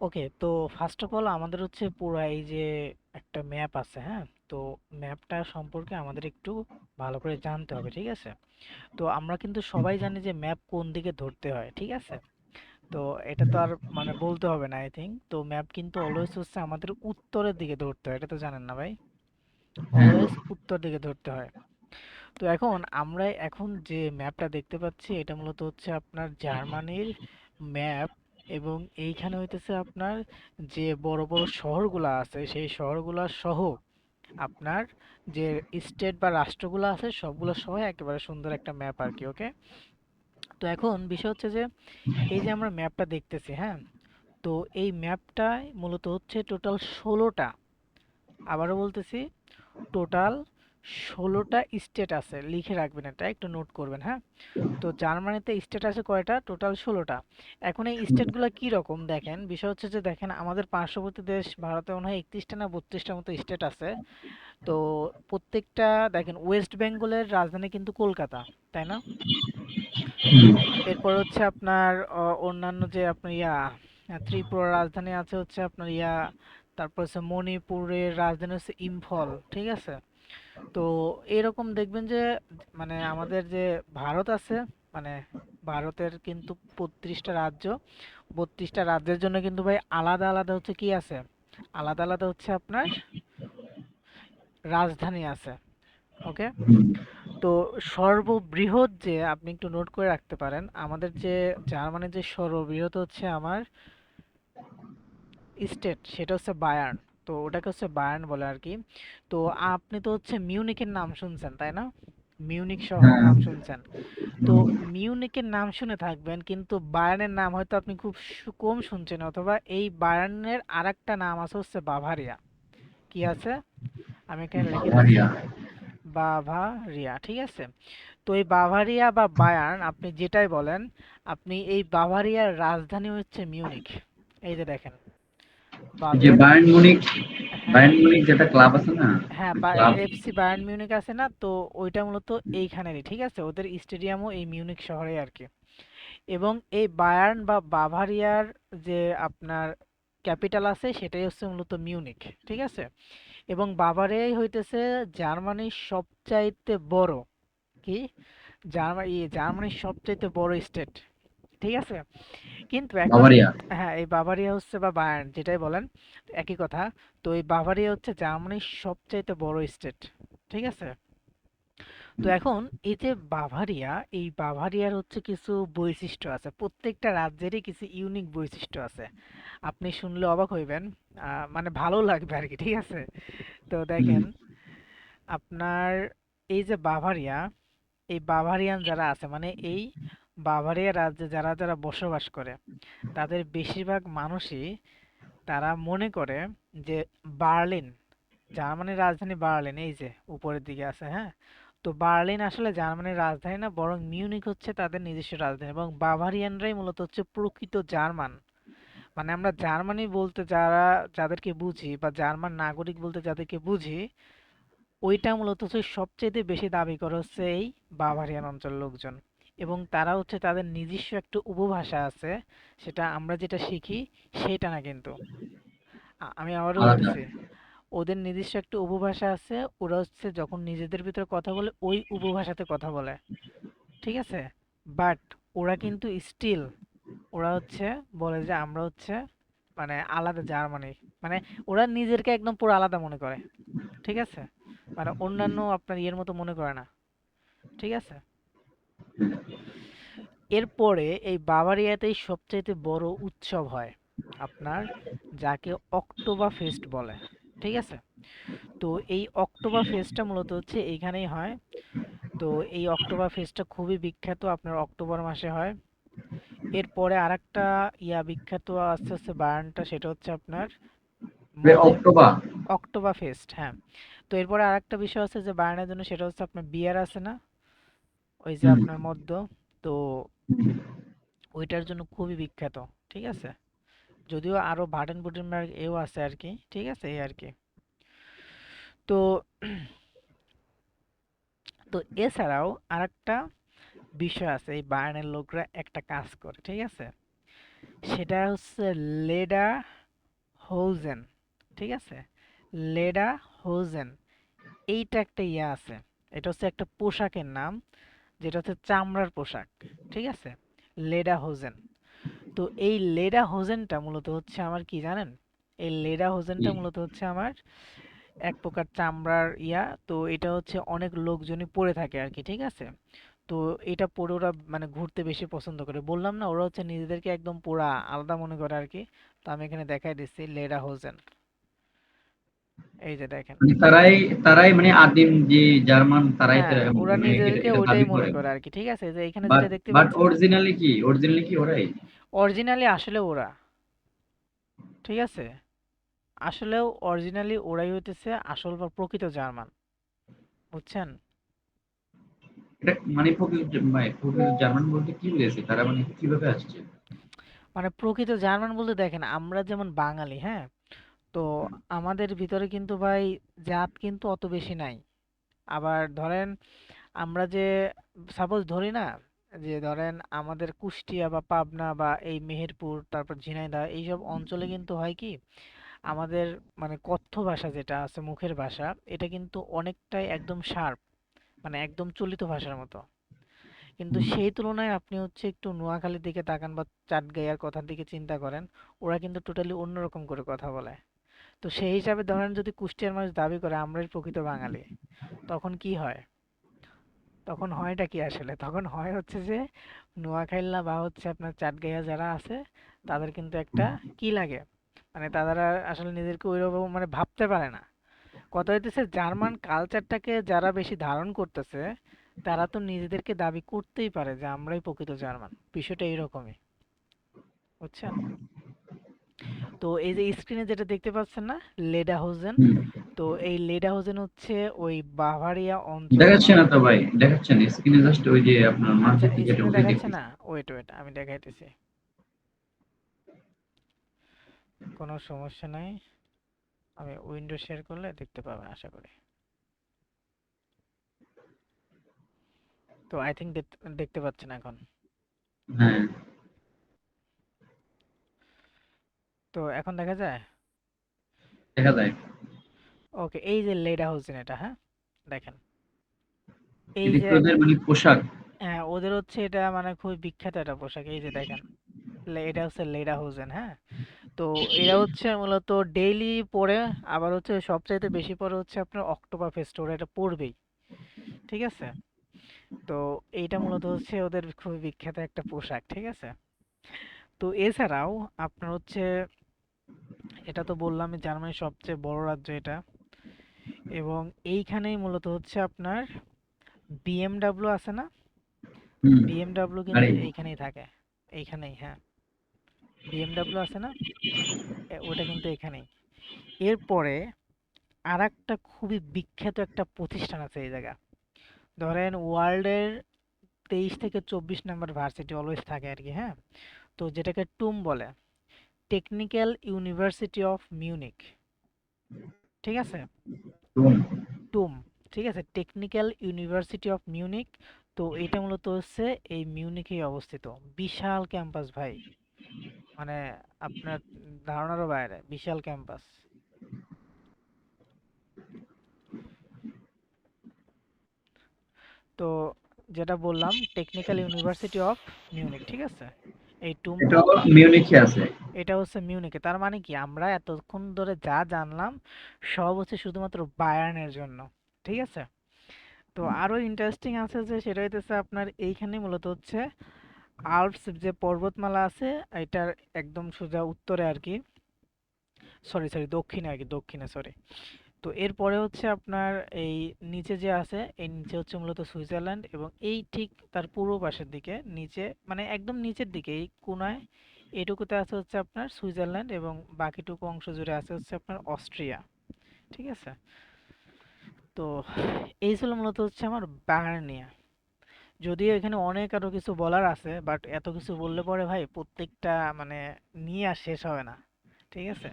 ওকে, তো first of all আমাদের হচ্ছে পুরো এই যে একটা ম্যাপ আছে, হ্যাঁ। তো ম্যাপটা সম্পর্কে আমাদের একটু ভালো করে জানতে হবে, ঠিক আছে। তো আমরা কিন্তু সবাই জানি যে ম্যাপ কোন দিকে ধরতে হয়, ঠিক আছে। তো এটা তো আর মানে বলতে হবে না, আই থিঙ্ক। তো ম্যাপ কিন্তু অলওয়েজ হচ্ছে আমাদের উত্তরের দিকে ধরতে হয়, এটা তো জানেন না ভাই? হ্যাঁ। অলওয়েজ উত্তর দিকে ধরতে হয়। তো এখন আমরা এখন যে ম্যাপটা দেখতে পাচ্ছি এটা মূলত হচ্ছে আপনার জার্মানির ম্যাপ। এবং এইখানে হইতেছে আপনার যে বড় বড় শহরগুলো আছে সেই শহরগুলো সহ আপনার যে স্টেট বা রাষ্ট্রগুলো আছে সবগুলো সহ একেবারে সুন্দর একটা ম্যাপ আর কি। ওকে, তো এখন বিষয় হচ্ছে যে এই যে আমরা ম্যাপটা দেখতেছি, হ্যাঁ। তো এই ম্যাপটায় মূলত হচ্ছে টোটাল 16টা, আবারও বলতেছি, টোটাল 16টা স্টেট আছে। লিখে রাখবেন, এটা একটু নোট করবেন, হ্যাঁ। তো জার্মানিতে স্টেট আছে কয়টা? টোটাল 16টা। এখন এই স্টেটগুলো কি রকম দেখেন, বিষয় হচ্ছে যে দেখেন আমাদের পার্শ্ববর্তী দেশ ভারতে মনে হয় 31টা না 32টার মতো স্টেট আছে। তো প্রত্যেকটা দেখেন, ওয়েস্ট বেঙ্গলের রাজধানী কিন্তু কলকাতা, তাই না? এরপর হচ্ছে আপনার অন্যান্য যে আপনার ত্রিপুরার রাজধানী আছে হচ্ছে আপনার তারপর হচ্ছে মণিপুরের রাজধানী হচ্ছে ইম্ফল, ঠিক আছে। তো এরকম দেখবেন যে মানে আমাদের যে ভারত আছে, মানে ভারতের কিন্তু 32টা রাজ্য, 32টা রাজ্যের জন্য কিন্তু ভাই আলাদা আলাদা হচ্ছে কি আছে, আলাদা আলাদা হচ্ছে আপনার রাজধানী আছে। ওকে, তো সর্ববৃহৎ যে আপনি একটু নোট করে রাখতে পারেন, আমাদের যে জার্মানির যে সর্ববৃহৎ হচ্ছে আমার স্টেট, সেটা হচ্ছে বায়ার্ন। তো ওটাকে হচ্ছে বায়ার্ন বলে আর কি। তো আপনি তো হচ্ছে মিউনিকের নাম শুনছেন, তাই না? মিউনিক শহরের হ্যাঁ। নাম শুনছেন। তো মিউনিকের নাম শুনে থাকবেন, কিন্তু বায়ার্নের নাম হয়তো আপনি খুব কম শুনছেন, অথবা এই বায়ার্নের আরেকটা নাম আছে হচ্ছে বাভারিয়া। কি আছে? আমি এখানে লিখে দিচ্ছি, বাভারিয়া। বাভারিয়া, ঠিক আছে। তো এই বাভারিয়া বা বায়ার্ন আপনি যেটাই বলেন, আপনি এই বাভারিয়ার রাজধানী হচ্ছে মিউনিক। এই যে দেখেন, এই যে বাভের, হ্যাঁ, বায়ার্ন মুনিক যেটা ক্লাব আছে না? হ্যাঁ, ক্লাব। এফসি বায়ার্ন মিউনিক আছে না, তো ওইটা মূলত এইখানেরই, ঠিক আছে। ওদের স্টেডিয়ামও এই মিউনিক শহরে আর কি। এবং এই বায়ার্ন বা বাভারিয়ার যে আপনার ক্যাপিটাল আছে সেটাই হচ্ছে মূলত মিউনিক, ঠিক আছে। এবং বাভারিয়াই হইতেছে জার্মানির সবচাইতে বড় কি, জার্মানির সবচাইতে বড় স্টেট, ঠিক আছে। কিন্তু এখন, বাভারিয়া। হ্যাঁ, এই বাভারিয়া হচ্ছে বা বায়ার্ন যেটাই বলেন একই কথা। তো এই বাভারিয়া হচ্ছে জার্মানির সবচাইতে বড় স্টেট, ঠিক আছে। তো এখন এই যে বাভারিয়া, এই বাভারিয়ার হচ্ছে কিছু বৈশিষ্ট্য আছে, প্রত্যেকটা রাজ্যেরই কিছু ইউনিক বৈশিষ্ট্য আছে। আপনি শুনলে অবাক হইবেন, মানে ভালো লাগবে আর কি, ঠিক আছে। তো হুম। দেখেন আপনার এই যে বাভারিয়া, এই বাভারিয়ান যারা আছে মানে এই বাভারিয়া রাজ্যে যারা যারা বসবাস করে তাদের বেশিরভাগ মানুষই তারা মনে করে যে বার্লিন, জার্মানির রাজধানী বার্লিন, এই যে উপরের দিকে আছে, হ্যাঁ। তো বার্লিন আসলে জার্মানির রাজধানী না, বরং মিউনিক হচ্ছে তাদের নিজস্ব রাজধানী। এবং বাভারিয়ানরাই মূলত হচ্ছে প্রকৃত জার্মান। মানে আমরা জার্মানি বলতে যাদেরকে বুঝি, বা জার্মান নাগরিক বলতে যাদেরকে বুঝি, ওইটা মূলত হচ্ছে সবচেয়ে বেশি দাবি করে হচ্ছে এই বাভারিয়ান অঞ্চলের লোকজন। এবং তারা হচ্ছে তাদের নিজস্ব একটা উপভাষা আছে, সেটা আমরা যেটা শিখি সেটা না কিন্তু। আমি আবারও আলাদা। বলতেছি, ওদের নিজস্ব একটা উপভাষা আছে। ওরা হচ্ছে যখন নিজেদের ভিতরে কথা বলে ওই উপভাষাতে কথা বলে, ঠিক আছে। বাট ওরা কিন্তু স্টিল ওরা হচ্ছে বলে যে আমরা হচ্ছে মানে আলাদা জার্মানি, মানে ওরা নিজেদেরকে একদম পুরো আলাদা মনে করে, ঠিক আছে। মানে অন্যান্য আপনার ইয়ের মতো মনে করে না, ঠিক আছে। এরপরে এই বাভারিয়াতেই সবচাইতে বড় উৎসব হয় আপনার, যাকে অক্টোবা ফেস্ট বলে, ঠিক আছে। তো এই অক্টোবা ফেস্টটা মূলত হচ্ছে এইখানেই হয়। তো এই অক্টোবার ফেস্টটা খুবই বিখ্যাত, আপনার অক্টোবর মাসে হয়। এরপরে আরেকটা বিখ্যাত আস্তে আস্তে বায়ানটা, সেটা হচ্ছে আপনার মদে, অক্টোবর। অক্টোবার ফেস্ট, হ্যাঁ। তো এরপরে আরেকটা বিষয় আছে যে বায়ানের জন্য, সেটা হচ্ছে আপনার বিয়ার আছে না, ওই যে হুম। আপনার মদ্য। তো ওইটার জন্য খুবই বিখ্যাত, ঠিক আছে। যদিও আরো বাডেন বুটেনবার্গ এও আছে আর কি, ঠিক আছে, এই আর কি। তো তো এছাড়াও আরেকটা বিষয় আছে, এই বায়ার্নের লোকরা একটা কাজ করে, ঠিক আছে। সেটা হচ্ছে লেডা হোজেন। ঠিক আছে, লেডা হোজেন, এইটা একটা ইয়ে আছে। এটা হচ্ছে একটা পোশাকের নাম, যেটা হচ্ছে চামড়ার পোশাক। ঠিক আছে, লেডা হোজেন। তো এই লেডা হোজেনটা মূলত হচ্ছে আমার কি জানেন? এই লেডা কি? হোজেনটা মূলত হচ্ছে আমার এক প্রকার চামড়ার ইয়া। তো এটা হচ্ছে অনেক লোকজনই পরে থাকে আর কি। ঠিক আছে, তো এটা পরে ওরা মানে ঘুরতে বেশি পছন্দ করে। বললাম না, ওরা হচ্ছে নিজেদেরকে একদম পুরা আলাদা মনে করে আর কি। তো আমি এখানে দেখাই দিচ্ছি লেডা হোজেন, এই যে দেখেন। মানে তারাই মানে আদিম যে জার্মান তারাই তো হ্যাঁ, ওরা মানে এটা নিজেদেরকে এটা ওইটাই দাবি মনে করে। করে আর কি। ঠিক আছে, যে এখানে বাট যেটা দেখতে বাট পাচ্ছেন না, অরিজিনালি কি ওরাই? অরিজিনালি আসলে ওরা। ঠিক আছে, আসলেও অরিজিনালি ওরাই হইতেছে আসল বা প্রকৃত জার্মান, বুঝছেন? এটা মানে প্রকৃত জার্মান বলতে কি বুঝেছে তারা, মানে কিভাবে আসছে? মানে প্রকৃত জার্মান বলতে দেখেন, আমরা যেমন বাঙালি, হ্যাঁ, তো আমাদের ভিতরে কিন্তু ভাই জাত কিন্তু অত বেশি নাই। আবার ধরেন আমরা যে সাপোজ ধরি না, যে ধরেন আমাদের কুষ্টিয়া বা পাবনা বা এই মেহেরপুর, তারপর ঝিনাইদহ, এইসব অঞ্চলে কিন্তু হয় কি, আমাদের মানে কথ্য ভাষা যেটা আছে, মুখের ভাষা, এটা কিন্তু অনেকটাই একদম শার্প, মানে একদম চলিত ভাষার মতো। কিন্তু হুম। সেই তুলনায় আপনি হচ্ছে একটু নোয়াখালীর দিকে তাকান বা চাটগাঁইয়ার কথার দিকে চিন্তা করেন, ওরা কিন্তু টোটালি অন্যরকম করে কথা বলে। তো সেই হিসাবে ধরেন যদি কুষ্টিয়ার মানুষ দাবি করে আমরাই প্রকৃত বাঙালি, তখন কি হয়? তখন হয়টা কি আসলে? তখন হয় হচ্ছে যে নোয়াখাইল্লা বা হচ্ছে আপনার চাটগাঁইয়া যারা আছে, তাদের কিন্তু একটা কি লাগে, মানে তারা আসলে নিজেদেরকে ওইরকম মানে ভাবতে পারে না। কথা হইতেছে জার্মান কালচারটাকে যারা বেশি ধারণ করতেছে, তারা তো নিজেদেরকে দাবি করতেই পারে যে আমরাই প্রকৃত জার্মান। বিষয়টা এইরকমই, বুঝছেন? তো এই যে স্ক্রিনে যেটা দেখতে পাচ্ছেন না, লেডাহোজেন, হুম। তো এই লেডাহোজেন হচ্ছে ওই বাভারিয়া অঞ্চলে দেখাচ্ছে না তো ভাই, দেখাচ্ছে না স্ক্রিনে, জাস্ট ওই যে আপনার আচ্ছা, মানচিত্র যেটা স্ক্রিনে ওটাই দেখাচ্ছে না, দেখতেছি। ওয়েট ওয়েট আমি দেখাইতেছি, কোনো সমস্যা নাই। আমি উইন্ডো শেয়ার করলে দেখতে পাবেন আশা করি। তো আই থিঙ্ক দেখতে পাচ্ছেন এখন। হ্যাঁ, তো এখন দেখা যায়। দেখা যায়। ওকে, এই যে লেডাহোজেন এটা, হ্যাঁ, দেখেন এই এটা যে কি ওদের মানে পোশাক? হ্যাঁ, ওদের হচ্ছে এটা মানে খুবই বিখ্যাত একটা পোশাক। এই যে দেখেন, এটা হচ্ছে লেডাহোজেন, হ্যাঁ। তো এরা হচ্ছে মূলত ডেইলি পরে, আবার হচ্ছে সবচাইতে বেশি পরে হচ্ছে আপনার অক্টোপাস ফেস্ট, ওরা এটা পরবেই। ঠিক আছে, তো এইটা মূলত হচ্ছে ওদের খুবই বিখ্যাত একটা পোশাক। ঠিক আছে, তো এছাড়াও আপনার হচ্ছে, এটা তো বললামই জার্মানির সবচেয়ে বড় রাজ্য এটা, এবং এইখানেই মূলত হচ্ছে আপনার বিএমডাব্লিউ আছে না, হুম। বিএমডাব্লিউ কিন্তু গাড়ি। এইখানেই থাকে, এইখানেই, হ্যাঁ, বিএমডাব্লিউ আছে না, ওটা কিন্তু এখানেই। এরপরে আরেকটা খুবই বিখ্যাত একটা প্রতিষ্ঠান আছে এই জায়গা, ধরেন ওয়ার্ল্ডের 23 থেকে 24 নম্বর ভার্সিটি অলওয়েজ থাকে আর কি, হ্যাঁ। তো যেটাকে টুম বলে, টেকনিক্যাল ইউনিভার্সিটি অফ মিউনিক। ঠিক আছে, রুম। টুম, ঠিক আছে, টেকনিক্যাল ইউনিভার্সিটি অফ মিউনিক। তো এটা মূলত হচ্ছে এই মিউনিকেই অবস্থিত। বিশাল ক্যাম্পাস ভাই, মানে আপনার ধারণারও বাইরে বিশাল ক্যাম্পাস। তো যেটা বললাম টেকনিক্যাল ইউনিভার্সিটি অফ মিউনিক, ঠিক আছে, এই এটা টুমটা, মিউনিখে আছে। এটা হচ্ছে মিউনিকে। তার মানে কি, আমরা এতক্ষণ ধরে যা জানলাম সব হচ্ছে শুধুমাত্র বায়ার্নের জন্য। ঠিক আছে, তো আরো ইন্টারেস্টিং আছে যে সেটা হইতেছে আপনার এইখানে মূলত হচ্ছে আল্পস যে পর্বতমালা আছে, এটার একদম সোজা উত্তরে আর কি, সরি সরি দক্ষিণে আর কি, দক্ষিণে, সরি। তো এরপরে হচ্ছে আপনার এই নিচে যে আছে, এই নিচে হচ্ছে মূলত সুইজারল্যান্ড, এবং এই ঠিক তার পূর্ব পাশের দিকে নিচে, মানে একদম নিচের দিকে এই কোনায়, এটুকুতে আছে হচ্ছে আপনার সুইজারল্যান্ড, এবং বাকিটুকু অংশ জুড়ে আছে হচ্ছে আপনার অস্ট্রিয়া। ঠিক আছে, তো এই ছিল মূলত হচ্ছে আমার বাগান নিয়ে। যদিও এখানে অনেক আরো কিছু বলার আছে, বাট এত কিছু বললে পরে ভাই প্রত্যেকটা মানে নিয়ে আর শেষ হবে না। ঠিক আছে,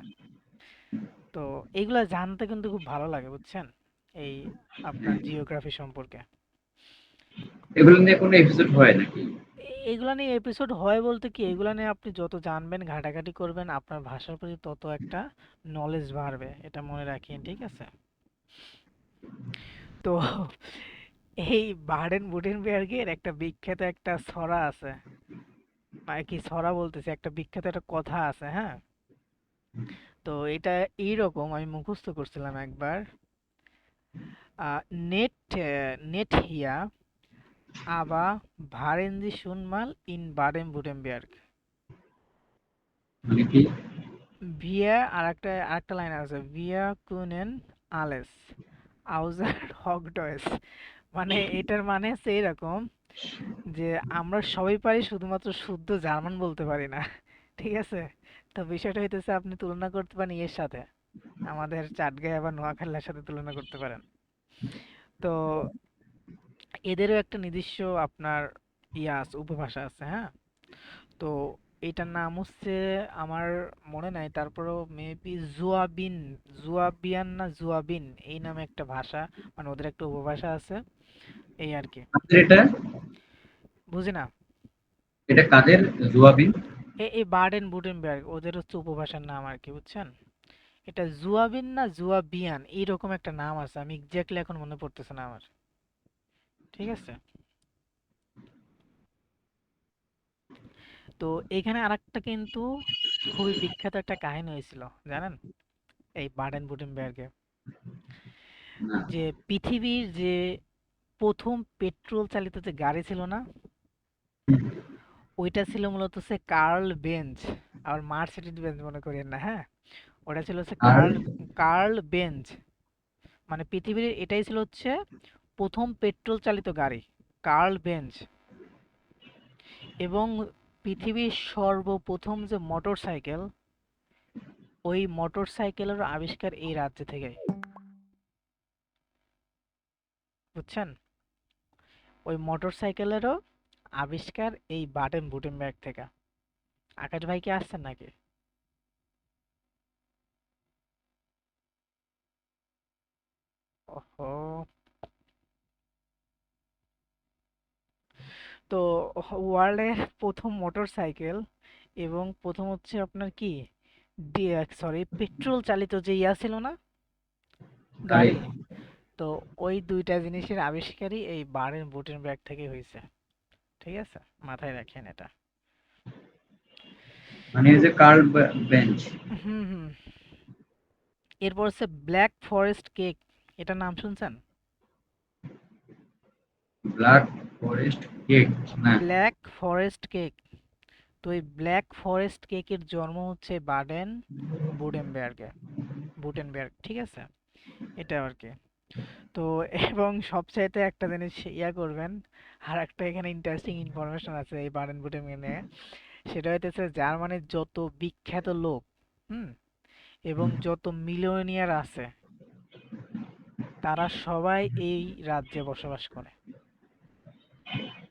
তো এইগুলা জানতে কিন্তু খুব ভালো লাগে, বুঝছেন, এই আপনার জিওগ্রাফি সম্পর্কে। এগুলো নিয়ে কোনো এপিসোড হয় নাকি? এগুলা নিয়ে এপিসোড হয় বলতে কি, এগুলা নিয়ে আপনি যত জানবেন ঘাটাঘাটি করবেন আপনার ভাষার প্রতি তত একটা নলেজ বাড়বে, এটা মনে রাখিন, ঠিক আছে? তো এই বার্ডেন বুটেনবার্গের একটা বিখ্যাত একটা ছড়া আছে, মানে কি ছড়া বলতেছে, একটা বিখ্যাত একটা কথা আছে, হ্যাঁ? তো এটা এইরকম, আমি মুখস্থ করছিলাম একবার। নেট নেট হিয়া আবা ভারেন Sie schon mal in Baden-Württemberg? মানে কি? আরেকটা লাইন আছে, Wir können alles außer Hochdeutsch। মানে এটার মানে হচ্ছে এরকম যে আমরা সবাই পারি, শুধুমাত্র শুদ্ধ জার্মান বলতে পারি না। ঠিক আছে? তো বিষয়টা হইতেছে, আপনি তুলনা করতে পারেন এর সাথে, আমাদের চাটগাঁয়া বা নোয়াখালীর সাথে তুলনা করতে পারেন। তো এদেরও একটা নিজস্ব আপনার উপভাষা আছে, হ্যাঁ? তো এটার নাম হচ্ছে, আমার মনে নাই, তারপরেও মেবি জুয়াবিন, জুয়াবিয়ান না জুয়াবিন, এই নামে একটা ভাষা, মানে ওদের একটা উপভাষা আছে, এই আর কি। কাদের এটা? বুঝি না। এটা কাদের? জুয়াবিন? এই বার্ডেন বুটেনবার্গ ওদের হচ্ছে উপভাষার নাম আর কি, বুঝছেন? এটা জুয়াবিন না জুয়াবিয়ান এইরকম একটা নাম আছে, আমি এক্স্যাক্টলি এখন মনে পড়তেছে না আমার। ঠিক আছে? তো এখানে আরেকটা কিন্তু খুবই বিখ্যাত একটা কাহিনী হয়েছিল, জানেন? এই বার্ডেন বুটেনবার্গে, না। যে পৃথিবীর যে প্রথম পেট্রোল চালিত যে গাড়ি ছিল না, ওইটা ছিল মূলত হচ্ছে কার্ল বেঞ্জ। আর মার্সিডিজ বেঞ্জ মনে করেন না, হ্যাঁ? ওটা ছিল হচ্ছে আর কার্ল কার্ল বেঞ্জ। মানে পৃথিবীর এটাই ছিল হচ্ছে প্রথম পেট্রোল চালিত গাড়ি, কার্ল বেঞ্জ। এবং পৃথিবীর সর্বপ্রথম যে মোটর সাইকেল, ওই মোটর সাইকেলের আবিষ্কার এই রাজ্য থেকে, বুঝছেন? ওই মোটর সাইকেলেরও আবিষ্কার এই বাটেন বুটেনবার্গ থেকে। আকাশ ভাই কি আসছেন নাকি? ওহো। তো ওয়ার্ল্ডের প্রথম মোটর সাইকেল এবং প্রথম হচ্ছে আপনার কি, সরি, পেট্রোল চালিত যে ছিল না গাড়ি। গাড়ি, তো ওই দুইটা জিনিসের আবিষ্কারই এই বারেন বুটেনবার্গ থেকে হয়েছে। ঠিক আছে, মাথায় রাখেন এটা। মানে এই তো যে কার্ল বেঞ্চ। হুম হুম, এরপর হচ্ছে ব্ল্যাক ফরেস্ট কেক, এটা নাম শুনছেন? Black forest cake? না। Black forest cake. তো এই ব্ল্যাক ফরেস্ট কেকের জন্ম হচ্ছে বাডেন বুটেনবার্গে, বুটেনবার্গ, ঠিক আছে? এটা আর কি। তো এবং সবচাইতে একটা জিনিস করবেন, আর একটা এখানে ইন্টারেস্টিং ইনফরমেশন আছে এই বাডেন বুটেনবার্গ নিয়ে। সেটা হইতেছে জার্মানির যত বিখ্যাত লোক, হুম, এবং যত মিলিয়নিয়ার আছে, তারা সবাই এই রাজ্যে বসবাস করে।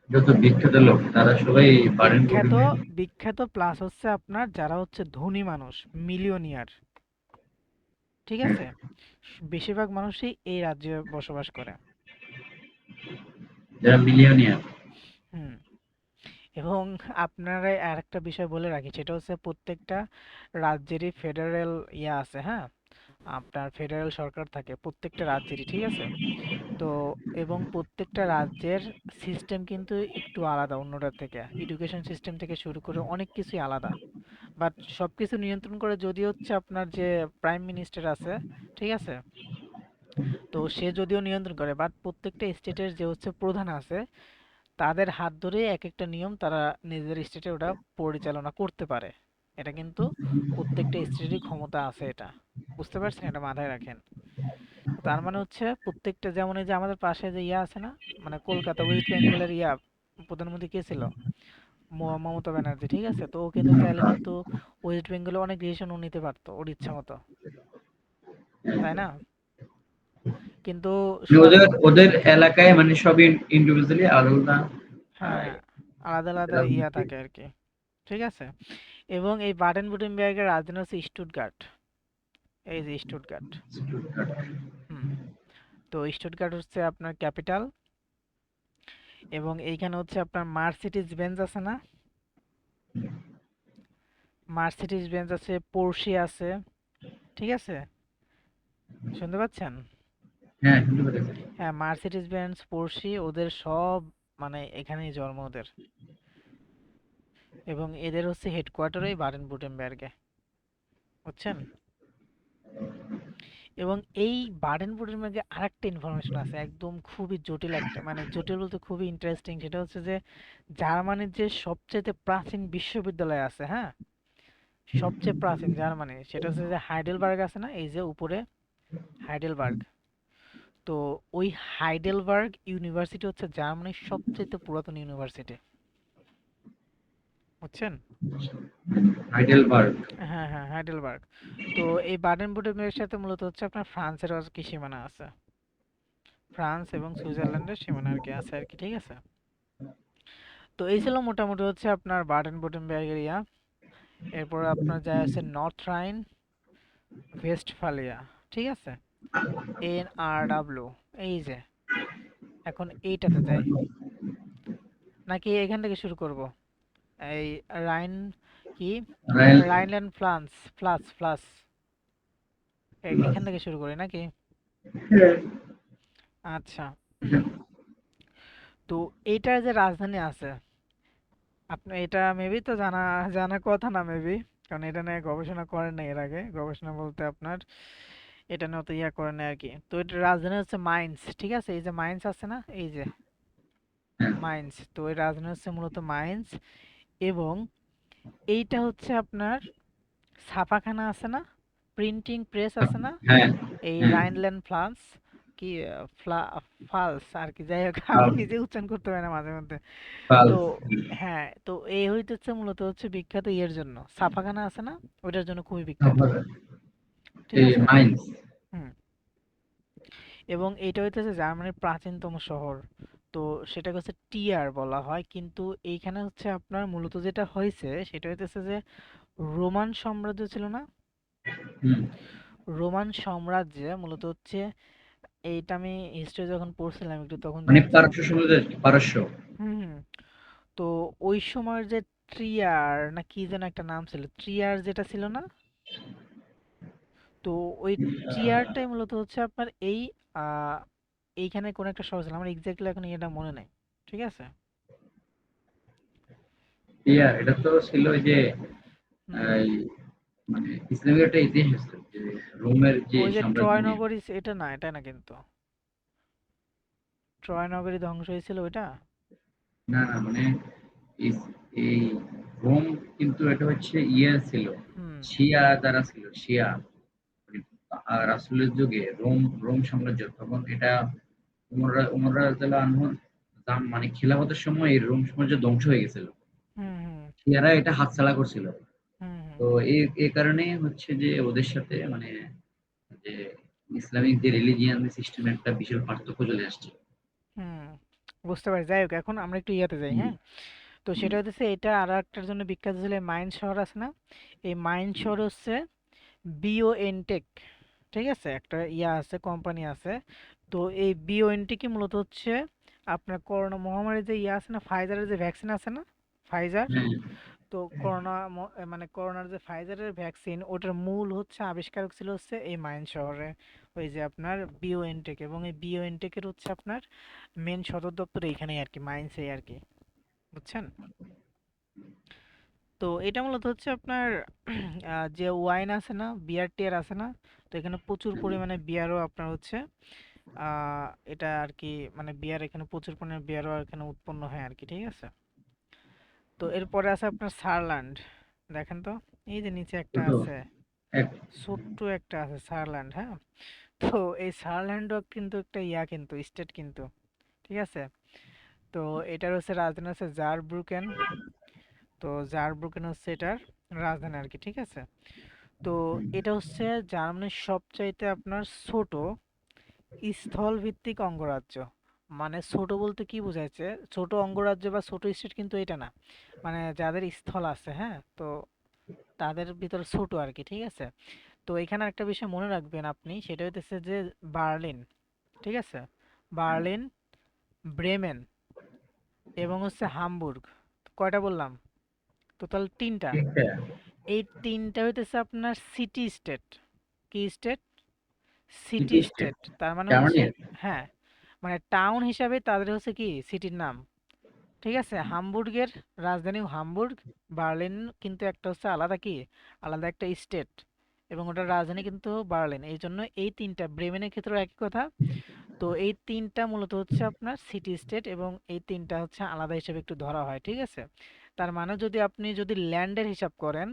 যত বিখ্যাত লোক তারা সবাই বারেন বিখ্যাত, বুটেনে। বিখ্যাত প্লাস হচ্ছে আপনার যারা হচ্ছে ধনী মানুষ, মিলিয়নিয়ার, ঠিক আছে? বেশিরভাগ মানুষই এই রাজ্যে বসবাস করে। যারা মিলিয়নিয়ার। হুম। এবং আপনারা আরেকটা বিষয় বলে রাখি, সেটা হচ্ছে প্রত্যেকটা রাজ্যেরই ফেডারেল আছে, হ্যাঁ? আপনার ফেডারেল সরকার থাকে প্রত্যেকটা রাজ্যেরই, ঠিক আছে? তো এবং প্রত্যেকটা রাজ্যের সিস্টেম কিন্তু একটু আলাদা অন্যটার থেকে, এডুকেশন সিস্টেম থেকে শুরু করে অনেক কিছুই আলাদা। বাট সবকিছু নিয়ন্ত্রণ করে যদি হচ্ছে আপনার যে প্রাইম মিনিস্টার আছে, ঠিক আছে? তো সে যদিও নিয়ন্ত্রণ করে, বাট প্রত্যেকটা স্টেটের যে হচ্ছে প্রধান আছে, তাদের হাত ধরে এক একটা নিয়ম তারা নিজেদের স্টেটে ওটা পরিচালনা করতে পারে। এটা কিন্তু প্রত্যেকটা স্টেটেরই ক্ষমতা আছে এটা, বুঝতে পারছেন? এটা মাথায় রাখেন। তো তার মানে হচ্ছে প্রত্যেকটা, যেমন এই যে আমাদের পাশে যে আছে না, মানে কলকাতা ওয়েস্ট বেঙ্গলের প্রধানমন্ত্রী কে ছিল, মমতা ব্যানার্জি, ঠিক আছে? তো ও কিন্তু চাইলে কিন্তু ওয়েস্ট বেঙ্গলে অনেক ডিসিশন ও নিতে পারতো ওর ইচ্ছা মতো, তাই না? কিন্তু মানে সব, ওদের ওদের এলাকায় মানে সব ইন্ডিভিজুয়ালি আলাদা। হ্যাঁ, আলাদা আলাদা রাজনীতি। থাকে আর কি, ঠিক আছে? এবং এই বাডেন বুটেনবার্গের রাজধানী হচ্ছে স্টুটগার্ট, এই যে স্টুটগার্ট। হুম। তো স্টুটগার্ট হচ্ছে আপনার ক্যাপিটাল। এবং এইখানে হচ্ছে আপনার মার্সিডিজ বেঞ্জ আছে না, মার্সিডিজ বেঞ্জ আছে, পোর্শে আছে, ঠিক আছে, শুনতে পাচ্ছেন? হ্যাঁ, শুনতে পেরেছি। হ্যাঁ, মার্সিডিজ বেঞ্জ, পোর্শে ওদের সব মানে এখানেই জন্ম ওদের। এবং এদের হচ্ছে হেডকোয়ার্টার এই বাডেন বুটেনবার্গে, বুঝছেন? এবং এই বাডেন বুটেনবার্গে আরেকটা ইনফরমেশন আছে, একদম খুবই জটিল একটা, মানে জটিল বলতে খুবই ইন্টারেস্টিং। সেটা হচ্ছে যে জার্মানির যে সবচেয়ে প্রাচীন বিশ্ববিদ্যালয় আছে, হ্যাঁ, সবচেয়ে প্রাচীন জার্মানির, সেটা হচ্ছে যে হাইডেলবার্গ আছে না, এই যে উপরে হাইডেলবার্গ। তো ওই হাইডেলবার্গ ইউনিভার্সিটি হচ্ছে জার্মানির সবচেয়ে পুরাতন ইউনিভার্সিটি, বুঝছেন? হাইডেলবার্গ। হ্যাঁ হ্যাঁ, হাইডেলবার্গ। তো এই বাডেন বুটেনবার্গের সাথে মূলত হচ্ছে আপনার ফ্রান্সের আর কি সীমানা আছে, ফ্রান্স এবং সুইজারল্যান্ডের সীমানা আর কি আছে আর কি, ঠিক আছে। তো এই ছিল মোটামুটি হচ্ছে আপনার বাডেন বুটেনবার্গ এরিয়া। এরপর আপনার যায় আছে নর্থ রাইন ভেস্টফালিয়া, ঠিক আছে, NRW, এই যে এখন এইটাতে যাই নাকি এখান থেকে শুরু করব? এই রাইন কি, রাইল। রাইনল্যান্ড ফ্লান্স, ফ্লাস ফ্লাস, এখান থেকে শুরু করি নাকি? আচ্ছা। তো এইটার যে রাজধানী আছে, আপনি এটা মেবি তো জানা জানার কথা না মেবি, কারণ এটা নিয়ে গবেষণা করেন না এর আগে, গবেষণা বলতে আপনার এটা নিয়ে অত ইয়া করেন না আর কি। তো এটার রাজধানী হচ্ছে মাইন্স, ঠিক আছে, এই যে মাইন্স আছে না, এই যে মাইন্স, তো এই রাজধানী হচ্ছে মূলত মাইন্স। এবং এইটা হচ্ছে আপনার ছাপাখানা আছে না, প্রিন্টিং প্রেস আছে না, হ্যাঁ, এই হ্যাঁ। রাইনল্যান্ড ফ্লান্স কি ফ্লা ফালস আর কি, যাই হোক আমি পাল নিজে উচ্চারণ করতে পারি না মাঝে মধ্যে। পাল তো হ্যাঁ, তো এই হইতেছে মূলত হচ্ছে বিখ্যাত ইয়ের জন্য, ছাপাখানা আছে না, ওইটার জন্য খুবই বিখ্যাত, ঠিক এই আছে। মাইন্স। হুম। এবং এইটা হইতেছে জার্মানির প্রাচীনতম শহর। তো সেটাকে হচ্ছে টিয়ার বলা হয়, কিন্তু এইখানে হচ্ছে আপনার মূলত যেটা হয়েছে সেটা হইতেছে যে রোমান সাম্রাজ্য ছিল না, হুম। রোমান সাম্রাজ্যে মূলত হচ্ছে, এইটা আমি হিস্ট্রি যখন পড়ছিলাম একটু তখন মানে জানছিলাম। পারস্য সাম্রাজ্য, পারস্য। হুম হুম। তো ওই সময়ের যে ট্রিয়ার না কি যেন একটা নাম ছিল, ট্রিয়ার যেটা ছিল না, তো ওই ট্রিয়ারটাই মূলত হচ্ছে আপনার এই আহ এইখানে কোন একটা শহর ছিল, আমার এক্স্যাক্টলি এখন এটা মনে নাই, ঠিক আছে। ইয়া, এটা তো ছিল ওই যে হুম। এই মানে ইসলামের একটা ইতিহাস আছে যে রোমের যে ওই যে সাম্রাজ্য ট্রয় নিয়ে। নগরী, এটা না, এটা না কিন্তু, ট্রয় নগরী ধ্বংস হয়েছিল ওইটা। না, না, মানে এই রোম কিন্তু এটা হচ্ছে ইয়ে ছিল, হুম শিয়া যারা ছিল, শিয়া মানে রাসূলের যুগে রোম রোম সাম্রাজ্য তখন এটা উমর রাদিয়াল্লাহু আনহুর মানে খিলাফতের সময় এই রোম সাম্রাজ্য ধ্বংস হয়ে গেছিল। হুম হুম শিয়ারা এটা হাতছাড়া করছিল। হুম হুম তো এই কারণেই হচ্ছে যে ওদের সাথে মানে যে ইসলামিক যে রিলিজিয়ান সিস্টেমের একটা বিশাল পার্থক্য চলে আসছে। হুম, বুঝতে পারি। যাই হোক, এখন আমরা একটু ইয়াতে যাই, হুম, হ্যাঁ। তো হুম, সেটা হচ্ছে এটা আর একটার জন্য বিখ্যাত ছিল, মাইন শহর আছে না, এই মাইন শহর হচ্ছে বিওএনটেক, ঠিক আছে, একটা ইয়া আছে, কোম্পানি আছে। তো এই বিওএনটেকই মূলত হচ্ছে আপনার করোনা মহামারীর যে ইয়া আছে না, ফাইজারের যে ভ্যাকসিন আছে না, ফাইজার। হ্যাঁ, তো মানে করোনার যে ফাইজারের ভ্যাকসিন, ওটার মূল হচ্ছে আবিষ্কারক ছিল হচ্ছে এই মাইন শহরে, ওই যে আপনার বিওএনটেক। এবং এই বিওএনটেকের হচ্ছে আপনার মেন সদর দপ্তর এইখানেই আর কি, মাইন্সে আর কি, বুঝছেন? তো এটা মূলত হচ্ছে আপনার যে ওয়াইন আছে না, বিয়ার টিয়ার আছে না, তো এখানে প্রচুর পরিমাণে বিয়ারও আপনার হচ্ছে এটা আর কি, মানে বিয়ার এখানে প্রচুর পরিমাণে বিয়ারও এখানে উৎপন্ন হয় আর কি, ঠিক আছে। তো এরপরে আছে আপনার সারল্যান্ড, দেখেন তো, এই যে নিচে একটা ছোট আছে, এক। ছোট্ট একটা আছে সারল্যান্ড, হ্যাঁ। তো এই সারল্যান্ডও কিন্তু একটা ইয়া কিন্তু স্টেট কিন্তু, ঠিক আছে। তো এটার হচ্ছে রাজধানী হচ্ছে জারব্রুকেন। তো জারব্রুকেন হচ্ছে এটার রাজধানী আর কি, ঠিক আছে। তো এটা হচ্ছে জার্মানির সবচাইতে আপনার ছোট স্থল ভিত্তিক অঙ্গরাজ্য। মানে ছোট বলতে কি বোঝাচ্ছে, ছোট অঙ্গরাজ্য বা ছোট স্টেট কিন্তু এটা না, মানে যাদের স্থল আছে, হ্যাঁ, তো তাদের ভিতরে ছোট আর কি, ঠিক আছে। তো এখানে একটা বিষয় মনে রাখবেন আপনি, সেটা হইতেছে যে বার্লিন, ঠিক আছে, বার্লিন, ব্রেমেন, এবং হচ্ছে হামবুর্গ। কয়টা বললাম? টোটাল তিনটা। তিনটা। এই তিনটা হইতেছে আপনার সিটি স্টেট। কি state? City city state. State. তার মানে হচ্ছে, জার্মানির। হ্যাঁ, মানে টাউন হিসাবে তাদের হচ্ছে কি সিটির নাম। ঠিক আছে, হামবুর্গের রাজধানী হামবুর্গ। বার্লিন কিন্তু একটা হচ্ছে আলাদা কি, আলাদা একটা স্টেট, এবং ওটার রাজধানী কিন্তু বার্লিন। এই জন্য এই তিনটা, ব্রেমেনের ক্ষেত্রেও একই কথা। তো এই তিনটা মূলত হচ্ছে আপনার সিটি স্টেট, এবং এই তিনটা হচ্ছে আলাদা হিসেবে একটু ধরা হয়। ঠিক আছে, তার মানে যদি আপনি যদি ল্যান্ডের হিসাব করেন,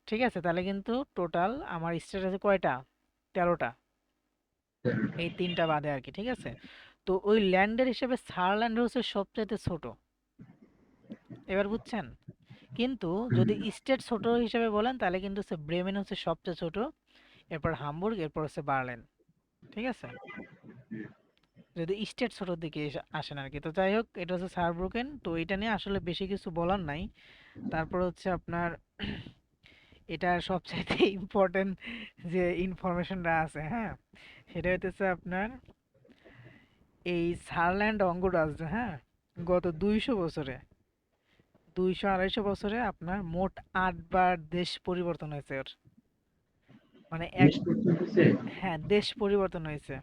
ঠিক আছে, তাহলে কিন্তু টোটাল আমার স্টেট আছে কয়টা? 13টা, এই তিনটা বাদে আর কি। ঠিক আছে, তো ওই ল্যান্ডের হিসেবে সারল্যান্ড হচ্ছে সবচাইতে ছোট। এবার বুঝছেন? কিন্তু হুম, যদি স্টেট ছোট হিসেবে বলেন তাহলে কিন্তু হচ্ছে ব্রেমেন হচ্ছে সবচেয়ে ছোট, এরপর হামবুর্গ, এরপর হচ্ছে বার্লিন। ঠিক আছে, যদি স্টেট ছোটোর দিকে আসেন আর কি। তো যাই হোক, এটা হচ্ছে সারব্রুকেন। তো এটা নিয়ে আসলে বেশি কিছু বলার নাই। তারপর হচ্ছে আপনার এটার সবচাইতে ইম্পর্টেন্ট যে ইনফরমেশনটা আছে, হ্যাঁ, সেটা হইতেছে আপনার এই সারল্যান্ড অঙ্গরাজ্য, হ্যাঁ, গত 200 বছরে, 200-250 বছরে আপনার মোট 8 বার দেশ পরিবর্তন হয়েছে ওর। মানে এক, দেশ করতেছে। হ্যাঁ, দেশ পরিবর্তন হয়েছে।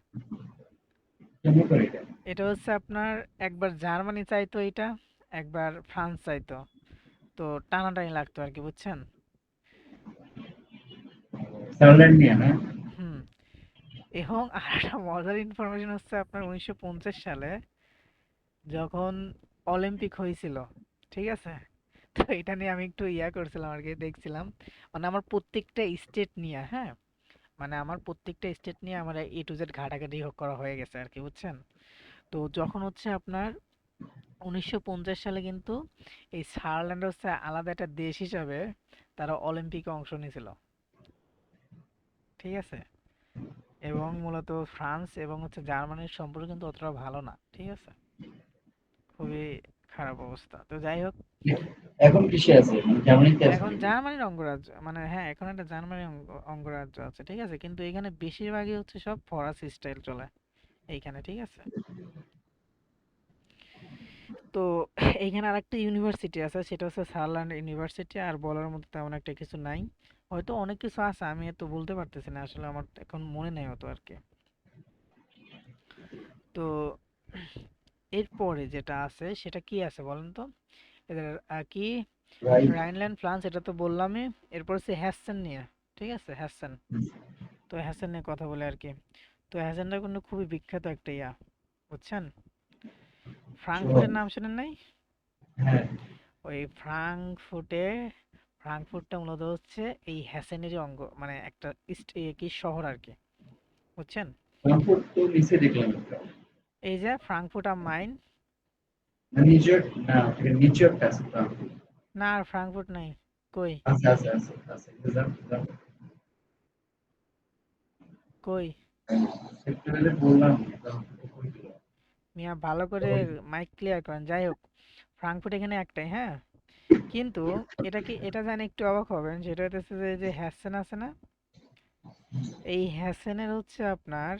কেমন করে এটা? এটা হচ্ছে আপনার একবার জার্মানি চাইতো এটা, একবার ফ্রান্স চাইতো। তো টানাটানি লাগতো আর কি, বুঝছেন? সার্ভলেট নিয়ে না? হুম। এবং আর একটা মজার ইনফরমেশন হচ্ছে আপনার 1950 সালে যখন অলিম্পিক হয়েছিল, ঠিক আছে, তো এটা নিয়ে আমি একটু ইয়া করছিলাম আর কি, দেখছিলাম। মানে আমার প্রত্যেকটা স্টেট নিয়ে, হ্যাঁ, মানে আমার প্রত্যেকটা স্টেট নিয়ে আমার A to Z ঘাটাঘাটি করা হয়ে গেছে আর কি, বুঝছেন? তো যখন হচ্ছে আপনার 1950 সালে কিন্তু এই সায়ারল্যান্ড হচ্ছে আলাদা একটা দেশ হিসাবে তারা অলিম্পিকে অংশ নিয়েছিল। ঠিক আছে, এবং মূলত ফ্রান্স এবং হচ্ছে জার্মানির সম্পর্ক কিন্তু অতটা ভালো না। ঠিক আছে, খুবই খারাপ অবস্থা। তো যাই হোক, এখন কিসে আছে, মানে জার্মানিতে আছে এখন নাকি? জার্মানির অঙ্গরাজ্য, মানে হ্যাঁ, এখন একটা জার্মানির অঙ্গরাজ্য আছে। ঠিক আছে, কিন্তু এখানে বেশিরভাগই হচ্ছে সব ফরাসি স্টাইল চলে এইখানে। ঠিক আছে, তো এইখানে আরেকটা ইউনিভার্সিটি আছে, সেটা হচ্ছে সারাল্যান্ড ইউনিভার্সিটি। আর বলার মতো তেমন একটা কিছু নাই, হয়তো অনেক কিছু আছে আমি এত বলতে পারতেছি না আসলে, আমার এখন মনে নেই অত আর কি। তো এরপরে যেটা আছে সেটা কি আছে বলেন তো? এদের কি, রাইট। রাইনল্যান্ড ফ্রান্স, এটা তো বললামই। এরপর হচ্ছে হ্যাসেন নিয়ে। ঠিক আছে, হ্যাসেন। তো হ্যাসেন নিয়ে কথা বলে আর কি। তো হ্যাসেনটা কিন্তু খুবই বিখ্যাত একটা ইয়া, বুঝছেন? শহর। ফ্রাঙ্কফুটের নাম শুনেন নাই? হ্যাঁ। ওই ফ্রাঙ্কফুটে, ফ্রাঙ্কফুটটা মূলত হচ্ছে এই হ্যাসেনেরই অঙ্গ, মানে একটা কি শহর আর কি, বুঝছেন? ফ্রাঙ্কফুর্ট তো নিচে দেখলাম একটা। এই যে ফ্রাঙ্কফুট am মাইন। না নিচে, না এটা নিচে একটা আছে ফ্রাঙ্কফুর্ট। না, আর ফ্রাঙ্কফুট নাই। কই? আছে আছে আছে আছে, যাও যাও। কই? সেপ্টেম্বরে বললাম যাও, কই দিল? মিয়া ভালো করে মাইক ক্লিয়ার করেন। যাই হোক, ফ্রাঙ্কফুট এখানে একটাই, হ্যাঁ। কিন্তু এটা কি, এটা জানি একটু অবাক হবেন, সেটা হচ্ছে যে যে হ্যাসেন আছে না, এই হ্যাসেনের হচ্ছে আপনার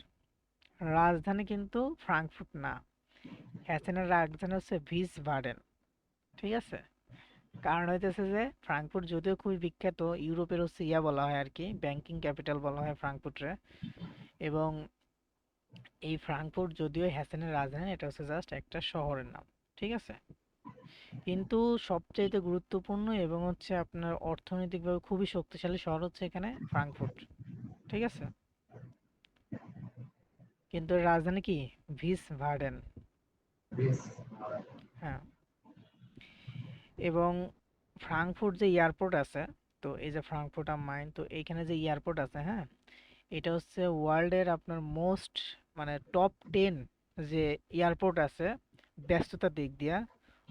রাজধানী কিন্তু ফ্রাঙ্কফুট না। হ্যাসেনের রাজধানী হচ্ছে ভিসবাডেন। ঠিক আছে, কারণ হইতেছে যে ফ্রাঙ্কফুট যদিও খুবই বিখ্যাত, ইউরোপের হচ্ছে ইয়া বলা হয় আর কি, ব্যাংকিং ক্যাপিটাল বলা হয় ফ্রাঙ্কফুটরে। এবং এই ফ্রাঙ্কফুট যদিও হ্যাসেনের রাজধানী, এটা হচ্ছে জাস্ট একটা শহরের নাম। ঠিক আছে, কিন্তু সবচাইতে গুরুত্বপূর্ণ এবং হচ্ছে আপনার অর্থনৈতিকভাবে খুবই শক্তিশালী শহর হচ্ছে এখানে ফ্রাঙ্কফুট। ঠিক আছে, কিন্তু এর রাজধানী কি? ভিসবাডেন। বেশ। হ্যাঁ, এবং ফ্রাঙ্কফুট যে এয়ারপোর্ট আছে, তো এই যে ফ্রাঙ্কফুট am মাইন, তো এইখানে যে এয়ারপোর্ট আছে, হ্যাঁ, এটা হচ্ছে ওয়ার্ল্ডের আপনার মোস্ট, মানে টপ 10 যে এয়ারপোর্ট আছে ব্যস্ততার দিক দিয়া,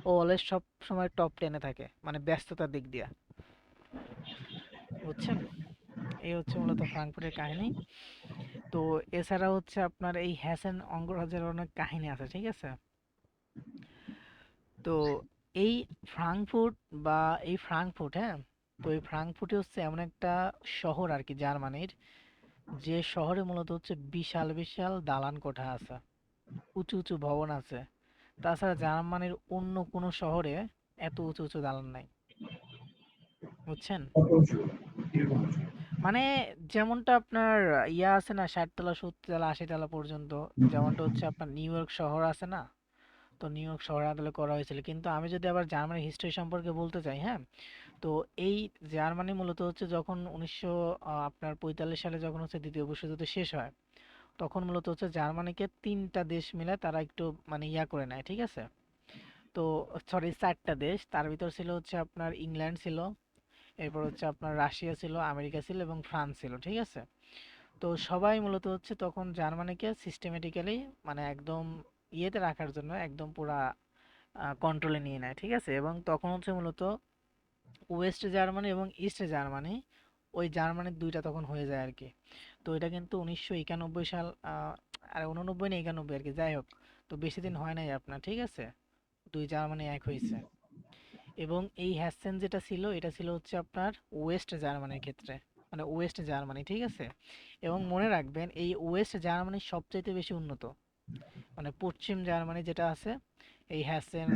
ও অলওয়েজ সব সময় টপ 10-এ থাকে, মানে ব্যস্ততার দিক দিয়া, বুঝছেন? এই হচ্ছে মূলত ফ্রাঙ্কফুটের কাহিনী। তো এছাড়া হচ্ছে আপনার এই হ্যাসেন অঙ্গরাজ্যের অনেক কাহিনী আছে। ঠিক আছে, তো এই ফ্রাঙ্কফুট বা এই ফ্রাঙ্কফুট, হ্যাঁ, তো এই ফ্রাঙ্কফুটে হচ্ছে এমন একটা শহর আর কি জার্মানির, যে শহরে মূলত হচ্ছে বিশাল বিশাল দালান কোঠা আছে, উঁচু উঁচু ভবন আছে, তাছাড়া জার্মানির অন্য কোনো শহরে এত উঁচু উঁচু দালান নাই, বুঝছেন? কত উঁচু? কিরকম উঁচু? মানে যেমনটা আপনার ইয়া আছে না, 60 তলা 70 তলা 80 তলা পর্যন্ত, যেমনটা হচ্ছে আপনার নিউ ইয়র্ক শহর আছে না, তো নিউ ইয়র্ক শহরে আদলে করা হয়েছিল। কিন্তু আমি যদি আবার জার্মানির হিস্ট্রি সম্পর্কে বলতে চাই, হ্যাঁ, তো এই জার্মানি মূলত হচ্ছে যখন 1945 সালে যখন হচ্ছে দ্বিতীয় বিশ্বযুদ্ধ শেষ হয়, তখন মূলত হচ্ছে জার্মানিকে তিনটা দেশ মিলে তারা একটু মানে ইয়া করে নেয়, ঠিক আছে? তো সরি, চারটা দেশ, তার ভিতর ছিল হচ্ছে আপনার ইংল্যান্ড ছিল, এরপর হচ্ছে আপনার রাশিয়া ছিল, আমেরিকা ছিল এবং ফ্রান্স ছিল, ঠিক আছে? তো সবাই মূলত হচ্ছে তখন জার্মানিকে সিস্টেমেটিক্যালি মানে একদম ইয়েতে রাখার জন্য একদম পুরা কন্ট্রোলে নিয়ে নেয়, ঠিক আছে? এবং তখন হচ্ছে মূলত ওয়েস্ট জার্মানি এবং ইস্ট জার্মানি, ওই জার্মানির দুইটা তখন হয়ে যায় আর কি। তো এটা কিন্তু 1991 সাল, আর 89 না 91 আর কি, যাই হোক। তো বেশি দিন হয় নাই আপনার, ঠিক আছে? দুই জার্মানি এক হয়েছে। এবং এই হ্যাসেন যেটা ছিল এটা ছিল হচ্ছে আপনার ওয়েস্ট জার্মানির ক্ষেত্রে, মানে ওয়েস্ট জার্মানি, ঠিক আছে? এবং মনে রাখবেন এই ওয়েস্ট জার্মানি সবচাইতে বেশি উন্নত, মানে পশ্চিম জার্মানি যেটা আছে, এই হ্যাসেন,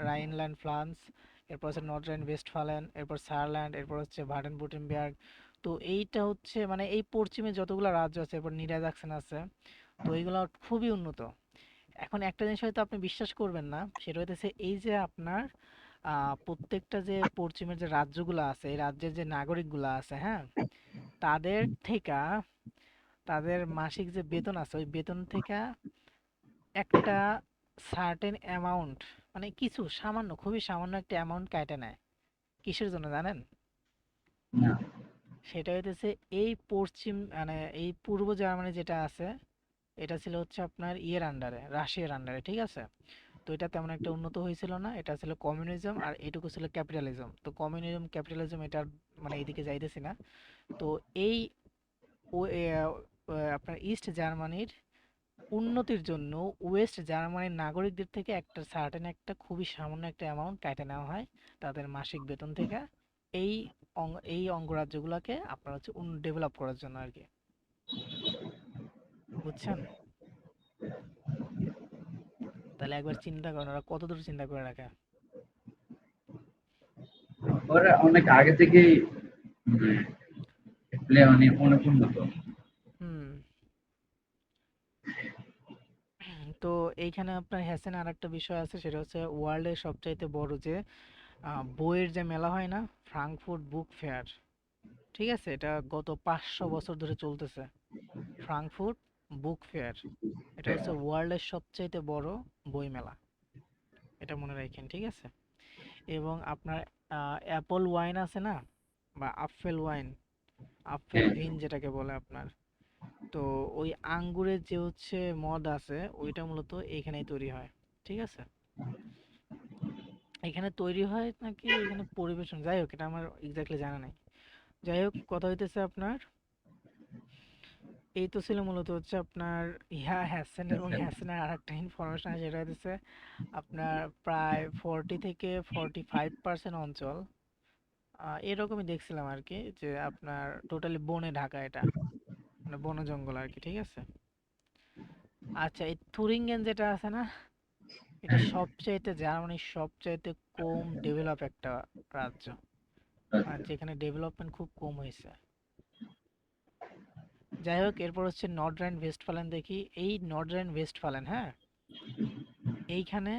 রাইনল্যান্ড ফ্লান্স, এরপর হচ্ছে নর্থ রাইন ওয়েস্টফালেন, এরপর সারল্যান্ড, এরপর হচ্ছে ভাডেন বুটেনবার্গ। তো এইটা হচ্ছে মানে এই পশ্চিমে যতগুলো রাজ্য আছে, এরপর নিডারজাক্সেন আছে, তো এইগুলো খুবই উন্নত। এখন একটা জিনিস হয়তো আপনি বিশ্বাস করবেন না, সেটা হইতেছে এই যে আপনার প্রত্যেকটা যে পশ্চিমের যে রাজ্যগুলো আছে, এই রাজ্যের যে নাগরিকগুলো আছে, হ্যাঁ, তাদের থেকে তাদের মাসিক যে বেতন আছে ওই বেতন থেকে একটা সার্টেন অ্যামাউন্ট, মানে কিছু সামান্য, খুবই সামান্য একটা অ্যামাউন্ট কেটে নেয়। কিসের জন্য জানেন? না। সেটা হইতেছে এই পশ্চিম মানে এই পূর্ব জার্মানি যেটা আছে, এটা ছিল হচ্ছে আপনার ইয়ের আন্ডারে, রাশিয়ার আন্ডারে, ঠিক আছে? তো এটা তেমন একটা উন্নত হয়েছিল না, এটা ছিল কমিউনিজম, আর এটুকু ছিল ক্যাপিটালিজম। তো কমিউনিজম ক্যাপিটালিজম এটার মানে এইদিকে যাইতেছি না। তো এই আপনার ইস্ট জার্মানির উন্নতির জন্য ওয়েস্ট জার্মানির নাগরিকদের থেকে একটা সার্টেন একটা খুবই সামান্য একটা অ্যামাউন্ট কেটে নেওয়া হয় তাদের মাসিক বেতন থেকে, এই এই অঙ্গরাজ্যগুলোকে আপনার হচ্ছে ডেভেলপ করার জন্য আর কি, বুঝছেন? তাহলে একবার চিন্তা করেন ওরা কতদূর চিন্তা করে রাখে। ওরা অনেক আগে থেকেই মানে প্লে অনেক অনেক উন্নত। হুম। তো এইখানে আপনার হ্যাসেন আর একটা বিষয় আছে, সেটা হচ্ছে ওয়ার্ল্ডের সবচাইতে বড় যে বইয়ের যে মেলা হয় না, ফ্রাঙ্কফুর্ট বুক ফেয়ার, ঠিক আছে? এটা গত 500 বছর ধরে চলতেছে, ফ্রাঙ্কফুর্ট বুক ফেয়ার। এটা হচ্ছে ওয়ার্ল্ডের সবচাইতে বড় বই মেলা, এটা মনে রাখেন, ঠিক আছে? এবং আপনার অ্যাপল ওয়াইন আছে না, বা আফেল ওয়াইন, আফেল হ্যাঁ। ভিন যেটাকে বলে আপনার, তো ওই আঙ্গুরের যে হচ্ছে মদ আছে ওইটা মূলত এইখানেই তৈরি হয়, ঠিক আছে? এখানে তৈরি হয় নাকি এখানে পরিবেশন, যাই হোক এটা আমার এক্স্যাক্টলি জানা নাই। যাই হোক, কথা হইতেছে আপনার, এই তো ছিল মূলত হচ্ছে আপনার হ্যাসেন, এবং হ্যাসেনের আর একটা ইনফরমেশন আছে, সেটা হচ্ছে আপনার প্রায় 40 থেকে 45% অঞ্চল এরকমই দেখছিলাম আর কি, যে আপনার টোটালি বনে ঢাকা এটা, মানে বন জঙ্গল আর কি, ঠিক আছে? আচ্ছা, এই থুরিঙ্গেন যেটা আছে না, এটা সবচাইতে জার্মানির সবচাইতে কম ডেভেলপ একটা রাজ্য, আর যেখানে ডেভেলপমেন্ট খুব কম হয়েছে। যাই হোক, এরপর হচ্ছে নর্থ রাইন ওয়েস্টফালেন দেখি। এই নর্থ রাইন ওয়েস্টফালেন, হ্যাঁ, এইখানে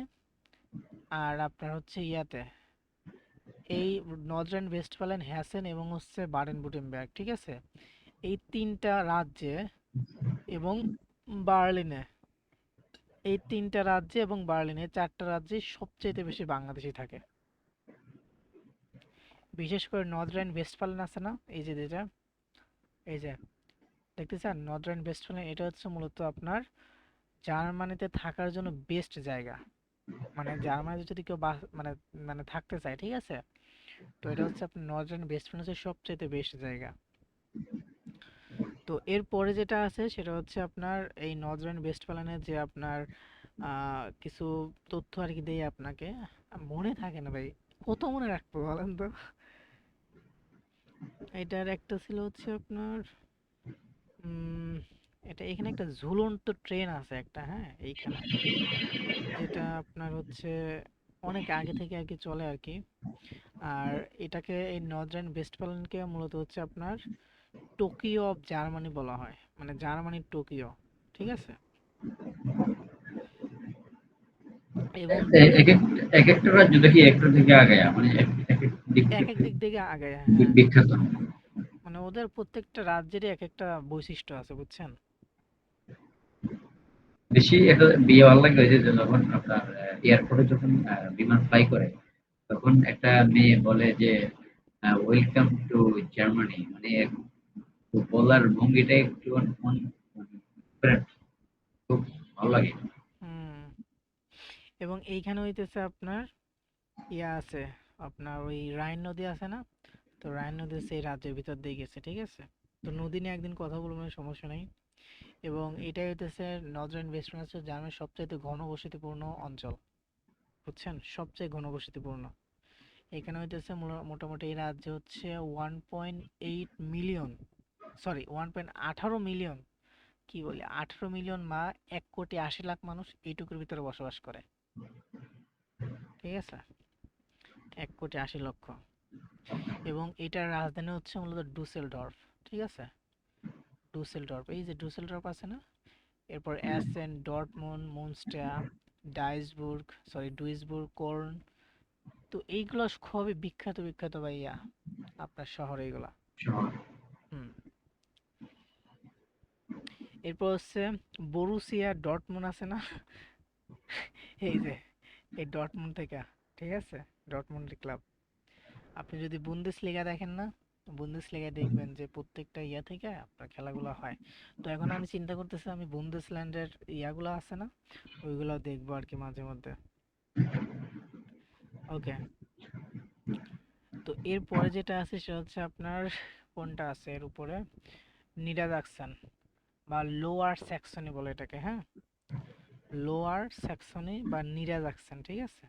আর আপনার হচ্ছে ইয়াতে, এই নর্থ রাইন ওয়েস্টফালেন, হ্যাসেন এবং হচ্ছে বাডেন বুটেনবার্গ, ঠিক আছে? এই তিনটা রাজ্যে এবং বার্লিনে, এই তিনটা রাজ্যে এবং বার্লিনে, চারটা রাজ্যে সবচেয়ে বেশি বাংলাদেশি থাকে। বিশেষ করে নর্থ রাইন ওয়েস্টফালেন আছে না, এই যে যেটা, এই যে দেখতেছেন নর্থ রাইন ওয়েস্টফালেন, এটা হচ্ছে মূলত আপনার জার্মানিতে থাকার জন্য বেস্ট জায়গা। মানে জার্মানিতে যদি কেউ মানে মানে থাকতে চায়, ঠিক আছে? তো এটা হচ্ছে আপনার নর্থ রাইন ওয়েস্টফালেনের সবচেয়ে বেস্ট জায়গা। তো এরপরে যেটা আছে সেটা হচ্ছে আপনার এই নর্থ রাইন ওয়েস্টফালেনের যে আপনার কিছু তথ্য আর কি দেই আপনাকে, মনে থাকে না ভাই, কত মনে রাখবো বলেন তো? এটার একটা ছিল হচ্ছে আপনার উম এটা এখানে একটা ঝুলন্ত ট্রেন আছে একটা, হ্যাঁ, এইখানে, যেটা আপনার হচ্ছে অনেক আগে থেকে আর কি চলে আর কি। আর এটাকে, এই নর্থ রাইন ওয়েস্টফালেনকে মূলত হচ্ছে আপনার টোকিও অফ জার্মানি বলা হয়, মানে জার্মানির টোকিও, ঠিক আছে। এবং এটা এক এক এক একটা রাজ্য দেখি একটা থেকে আগায়া মানে এক এক দিক এক এক থেকে দিক থেকে আগে, হ্যাঁ, বিখ্যাত। মানে ওদের প্রত্যেকটা রাজ্যেরই এক একটা বৈশিষ্ট্য আছে, বুঝছেন। বেশি এটা বিয়ে ভালো লাগে ওই যে যখন আপনার এয়ারপোর্টে যখন বিমান ফ্লাই করে তখন একটা মেয়ে বলে যে ওয়েলকাম টু জার্মানি, মানে বলার ভঙ্গিটা একটু different, খুব ভালো লাগে। হুম। এবং এইখানে হইতেছে আপনার ইয়া আছে, আপনার ওই রাইন নদী আছে না, তো রাইন নদী সেই রাজ্যের ভিতর দিয়ে গেছে, ঠিক আছে। তো নদী নিয়ে একদিন কথা বলবো, সমস্যা নেই। এবং এটাই হইতেছে নর্দার্ন ওয়েস্টার্ন হচ্ছে জার্মানির সবচাইতে ঘনবসতিপূর্ণ অঞ্চল, বুঝছেন, সবচেয়ে ঘনবসতিপূর্ণ। এখানে হইতেছে মোটামুটি এই রাজ্যে হচ্ছে 1.8 মিলিয়ন, সরি 1.18 মিলিয়ন, কি বলি 18 মিলিয়ন বা 1,80,00,000 মানুষ এইটুকুর ভিতরে বসবাস করে, ঠিক আছে, 1,80,00,000। এবং এটার রাজধানী হচ্ছে মূলত ডুসেলডর্ফ, ঠিক আছে, ডুসেলডর্ফ, এই যে ডুসেলডর্ফ আছে না, এরপর অ্যাসেন, ডর্টমুন্ড, মুনস্টার, ডুইসবুর্গ, কোল্ন। তো এইগুলো খুবই বিখ্যাত বিখ্যাত ভাইয়া আপনার শহর এইগুলা। শহর। হুম। এরপর হচ্ছে বরুসিয়া ডর্টমুন্ড আছে না, এই যে এই ডর্টমুন্ড থেকে, ঠিক আছে, ডর্টমুন্ড ক্লাব। আপনি যদি বুন্দেসলিগা দেখেন না, বুন্দেসলিগায় দেখবেন যে প্রত্যেকটা ইয়া থেকে আপনার খেলাগুলো হয়। তো এখন আমি চিন্তা করতেছি আমি বুন্দেসল্যান্ডের ইয়াগুলো আছে না, ওইগুলো দেখবো আর কি মাঝে মধ্যে। ওকে। তো এরপরে যেটা আছে সেটা হচ্ছে আপনার কোনটা আছে এর উপরে, নিডারজাক্সন বা লোয়ার স্যাক্সনি বলে এটাকে, হ্যাঁ, লোয়ার স্যাক্সনি বা নিডারজাক্সন, ঠিক আছে।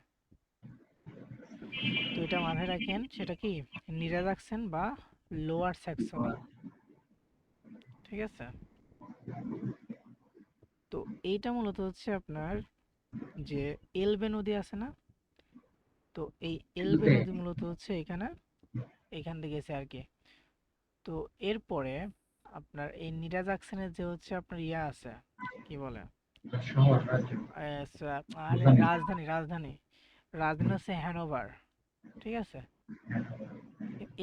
তো এটা মাথায় রাখেন, সেটা কি নিডারজাক্সন বা লোয়ার স্যাক্সনি, ঠিক আছে। তো এইটা মূলত হচ্ছে আপনার যে এলবে নদী আছে না, তো এই এলবে এলবে। নদী মূলত হচ্ছে এখানে, এখান থেকে গেছে আর কি। তো এরপরে আপনার এই নিডারজাক্সনের যে হচ্ছে আপনার ইয়া আছে, কি বলে, শহর রাজ্য আরে রাজধানী। রাজধানী, রাজধানী হচ্ছে হ্যানোভার, ঠিক আছে।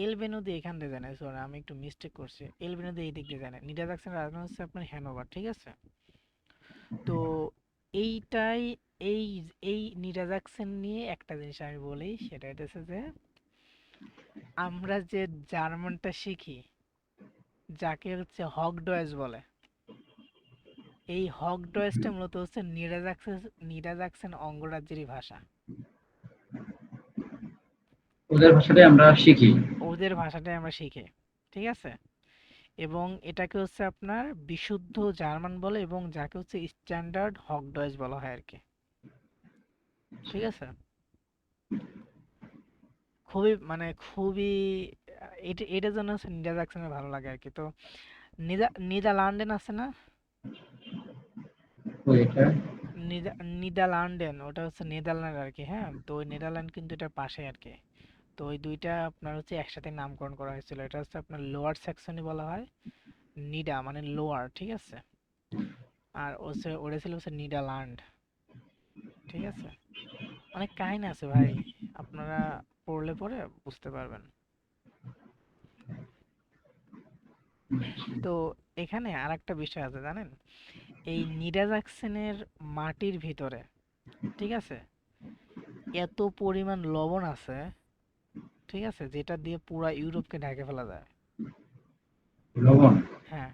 এলবে নদী এখান দিয়ে যায় না, সরি আমি একটু মিস্টেক করছি, এলবে নদী এই দিক দিয়ে যায় না, নিডারজাক্সনের রাজধানী হচ্ছে আপনার হ্যানোভার, ঠিক আছে। তো এইটাই, এই এই নিডারজাক্সন নিয়ে একটা জিনিস আমি বলি, সেটা হচ্ছে যে আমরা যে জার্মানটা শিখি, যাকে হচ্ছে হগডয়েস বলে, এই হগডয়েসটা মূলত হচ্ছে নিডারজাক্সন অঙ্গরাজ্যেরই ভাষা, ওদের ভাষাটাই আমরা শিখি। ওদের ভাষাটাই আমরা শিখি, ঠিক আছে। এবং এটাকে হচ্ছে আপনার বিশুদ্ধ জার্মান বলে, এবং যাকে হচ্ছে স্ট্যান্ডার্ড হগডয়েস বলা হয় আর কি, ঠিক আছে। খুবই মানে খুবই এটা এটার জন্য হচ্ছে নিডারজাক্সনের ভালো লাগে আর কি। তো নিদালান্ডেন আছে না, তো এটা নিদালান্ডেন ওটা হচ্ছে নেদারল্যান্ড আর কি, হ্যাঁ, তো ওই নেদারল্যান্ড কিন্তু এটার পাশে আর কি। তো ওই দুইটা আপনার হচ্ছে একসাথে নামকরণ করা হয়েছিল, এটা হচ্ছে আপনার লোয়ার স্যাক্সনি বলা হয়, নিডা মানে লোয়ার, ঠিক আছে। আর হচ্ছে ওটা ছিল হচ্ছে নিডারল্যান্ড, ঠিক আছে। অনেক কাহিনী আছে ভাই, আপনারা পড়লে পরে বুঝতে পারবেন। তো এখানে আর একটা বিষয় আছে জানেন, এই নিডারজাক্সনের মাটির ভিতরে, ঠিক আছে, এত পরিমাণ লবণ আছে, ঠিক আছে, যেটা দিয়ে পুরা ইউরোপকে ঢেকে ফেলা যায়। লবণ। হ্যাঁ,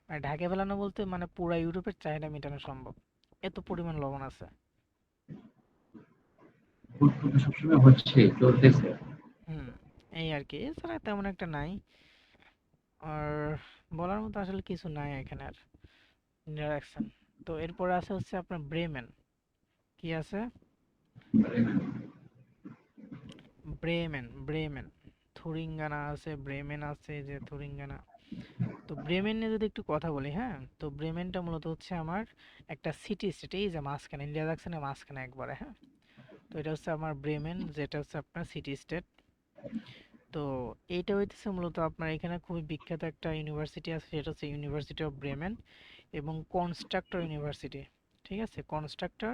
মানে ঢেকে ফেলানো বলতে মানে পুরা ইউরোপের চাহিদা মেটানো সম্ভব, এত পরিমাণ লবণ আছে। ফুটফুট সবসময় হচ্ছে, চলতেছে। হুম। এই আর কি, এছাড়া তেমন একটা নাই। আর বলার মতো আসলে কিছু নাই এখানে আর, ইন্টারাকশন। তো এরপরে আছে হচ্ছে আপনার ব্রেমেন, কি আছে, ব্রেমেন, থুরিঙ্গানা আছে, ব্রেমেন আছে, যে থুরিঙ্গানা, তো ব্রেমেন নিয়ে যদি একটু কথা বলি, হ্যাঁ, তো ব্রেমেনটা মূলত হচ্ছে আমার একটা সিটি স্টেট, এই যে মাঝখানে, ইন্ডিয়া যাচ্ছে মাঝখানে একবারে, হ্যাঁ। তো এটা হচ্ছে আমার ব্রেমেন, যেটা হচ্ছে আপনার সিটি স্টেট। তো এইটা হইতেছে মূলত আপনার এখানে খুবই বিখ্যাত একটা ইউনিভার্সিটি আছে, সেটা হচ্ছে ইউনিভার্সিটি অফ ব্রেমেন এবং কনস্ট্রাক্টর ইউনিভার্সিটি। ঠিক আছে, কনস্ট্রাক্টর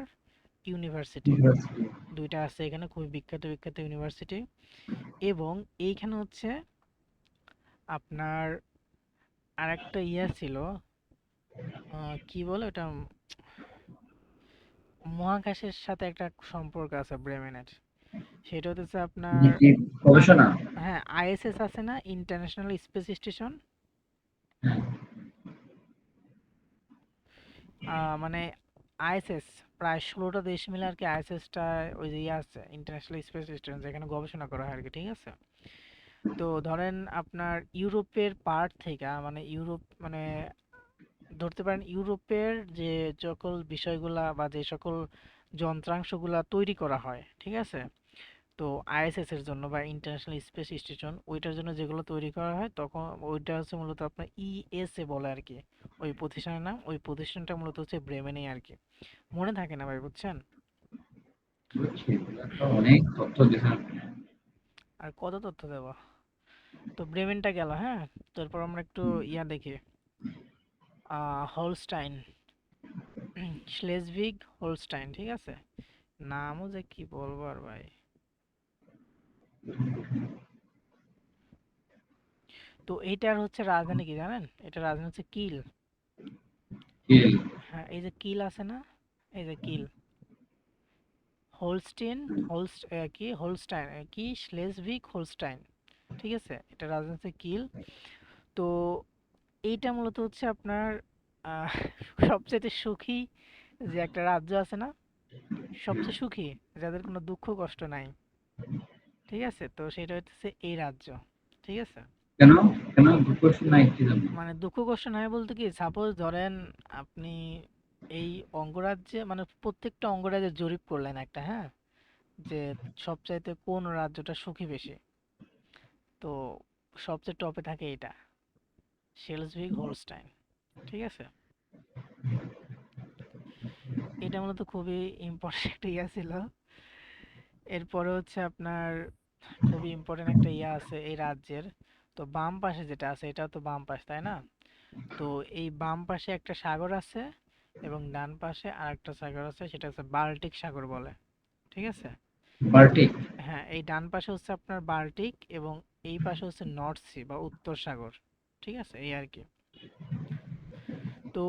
ইউনিভার্সিটি ইউনিভার্সিটি। দুইটা আছে এখানে, খুবই বিখ্যাত বিখ্যাত ইউনিভার্সিটি। এবং এইখানে হচ্ছে আপনার আরেকটা ইয়া ছিল, কি বলে ওটা, মহাকাশের সাথে একটা সম্পর্ক আছে ব্রেমেনের। সেটা হচ্ছে আপনার, কি গবেষণা? হ্যাঁ, আইএসএস আছে না, ইন্টারন্যাশনাল স্পেস স্টেশন। মানে আইএসএস প্রায় 16টা দেশ মিলে আর কি, আইএসএসটা ওই যে ইয়ে আছে, ইন্টারন্যাশনাল স্পেস স্টেশন, যেখানে গবেষণা করা হয় আর কি। ঠিক আছে, তো ধরেন আপনার ইউরোপের পার্ট থেকে, মানে ইউরোপ মানে ধরতে পারেন ইউরোপের যে সকল বিষয়গুলা বা যে সকল যন্ত্রাংশগুলা তৈরি করা হয়, ঠিক আছে, তো আইএসএস এর জন্য বা ইন্টারন্যাশনাল স্পেস স্টেশন, ওইটার জন্য যেগুলো তৈরি করা হয়, তখন ওইটা হচ্ছে মূলত আপনার ইএসএ বলে আর কি, ওই প্রতিষ্ঠানের নাম। ওই প্রতিষ্ঠানটা মূলত হচ্ছে ব্রেমেনে আর কি। মনে থাকে না ভাই, বুঝছেন? বুঝছি, এগুলা তো অনেক তথ্য দিছেন। আর কত তথ্য দেব। তো ব্রেমেনটা গেল, হ্যাঁ। তারপর আমরা একটু ইয়া দেখি, হলস্টাইন, শ্লেজভিগ হোলস্টাইন, ঠিক আছে, নামও যে কি বলবো আর ভাই। তো এইটার হচ্ছে রাজধানী কি জানেন? এটা রাজধানী হচ্ছে কিল। হিল। হ্যাঁ, এই যে কিল আছে না, এই যে কিল, হোলস্টিন, কি হোলস্টাইন, কি শ্লেজভিগ হোলস্টাইন, ঠিক আছে, এটা রাজধানী হচ্ছে কিল। তো এইটা মূলত হচ্ছে আপনার আহ, সবচেয়ে সুখী যে একটা রাজ্য আছে না, সবচেয়ে সুখী, যাদের কোনো দুঃখ কষ্ট নাই, ঠিক আছে, তো সেটা হচ্ছে এই রাজ্য। ঠিক আছে, কেন? কেন দুঃখ নাই কি জন্য? মানে দুঃখ কষ্ট নাই বলতে কি, সাপোজ ধরেন আপনি এই অঙ্গরাজ্যে, মানে প্রত্যেকটা অঙ্গরাজ্যে জরিপ করলেন একটা, হ্যাঁ, যে সবচাইতে কোন রাজ্যটা সুখী বেশি, তো সবচেয়ে টপে থাকে এটা, শেলসভিগ হোলস্টাইন। ঠিক আছে, এটা মূলত খুবই ইম্পর্টেন্ট একটা ইয়া ছিল। এরপরে হচ্ছে আপনার খুবই ইম্পর্টেন্ট একটা ইয়া আছে এই রাজ্যের। তো বাম পাশে যেটা আছে, এটা তো বাম পাশ, তাই না? তো এই বাম পাশে একটা সাগর আছে এবং ডান পাশে আরেকটা সাগর আছে, সেটা হচ্ছে বাল্টিক সাগর বলে। ঠিক আছে, বাল্টিক। হ্যাঁ, এই ডান পাশে হচ্ছে আপনার বাল্টিক এবং এই পাশে হচ্ছে নর্থ সি বা উত্তর সাগর। ঠিক আছে, এই আর কি। তো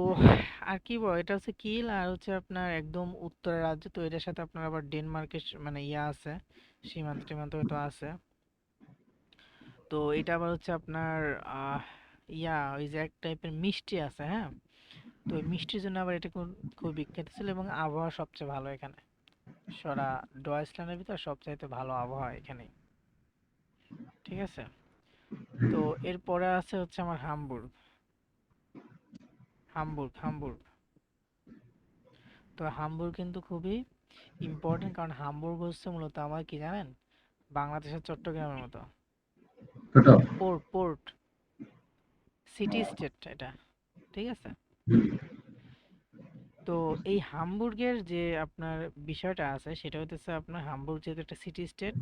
আর কি বল, এটা হচ্ছে কিল, আর হচ্ছে আপনার একদম উত্তরের রাজ্য, তো এটার সাথে আপনার আবার ডেনমার্কের মানে ইয়া আছে, সীমান্ত টিমান্ত হয়তো আছে। তো এটা আবার হচ্ছে আপনার আহ ইয়া, ওই যে এক টাইপের মিষ্টি আছে, হ্যাঁ। তো ওই মিষ্টির জন্য আবার এটা খুব খুব বিখ্যাত ছিল, এবং আবহাওয়া সবচেয়ে ভালো এখানে, সারা ডয়েচল্যান্ডের ভিতর সবচাইতে ভালো আবহাওয়া এখানে। ঠিক আছে, তো এরপরে আছে হচ্ছে আমার হামবুর্গ, হামবুর্গ। তো হামবুর্গ কিন্তু খুবই ইম্পর্টেন্ট, কারণ হামবুর্গ হচ্ছে মূলত আমার কি জানেন, বাংলাদেশের চট্টগ্রামের মতো ছোট। পোর্ট, সিটি স্টেট এটা। ঠিক আছে, তো এই হামবুর্গের যে আপনার বিষয়টা আছে, সেটা হচ্ছে আপনার হামবুর্গ যেহেতু একটা সিটি স্টেট,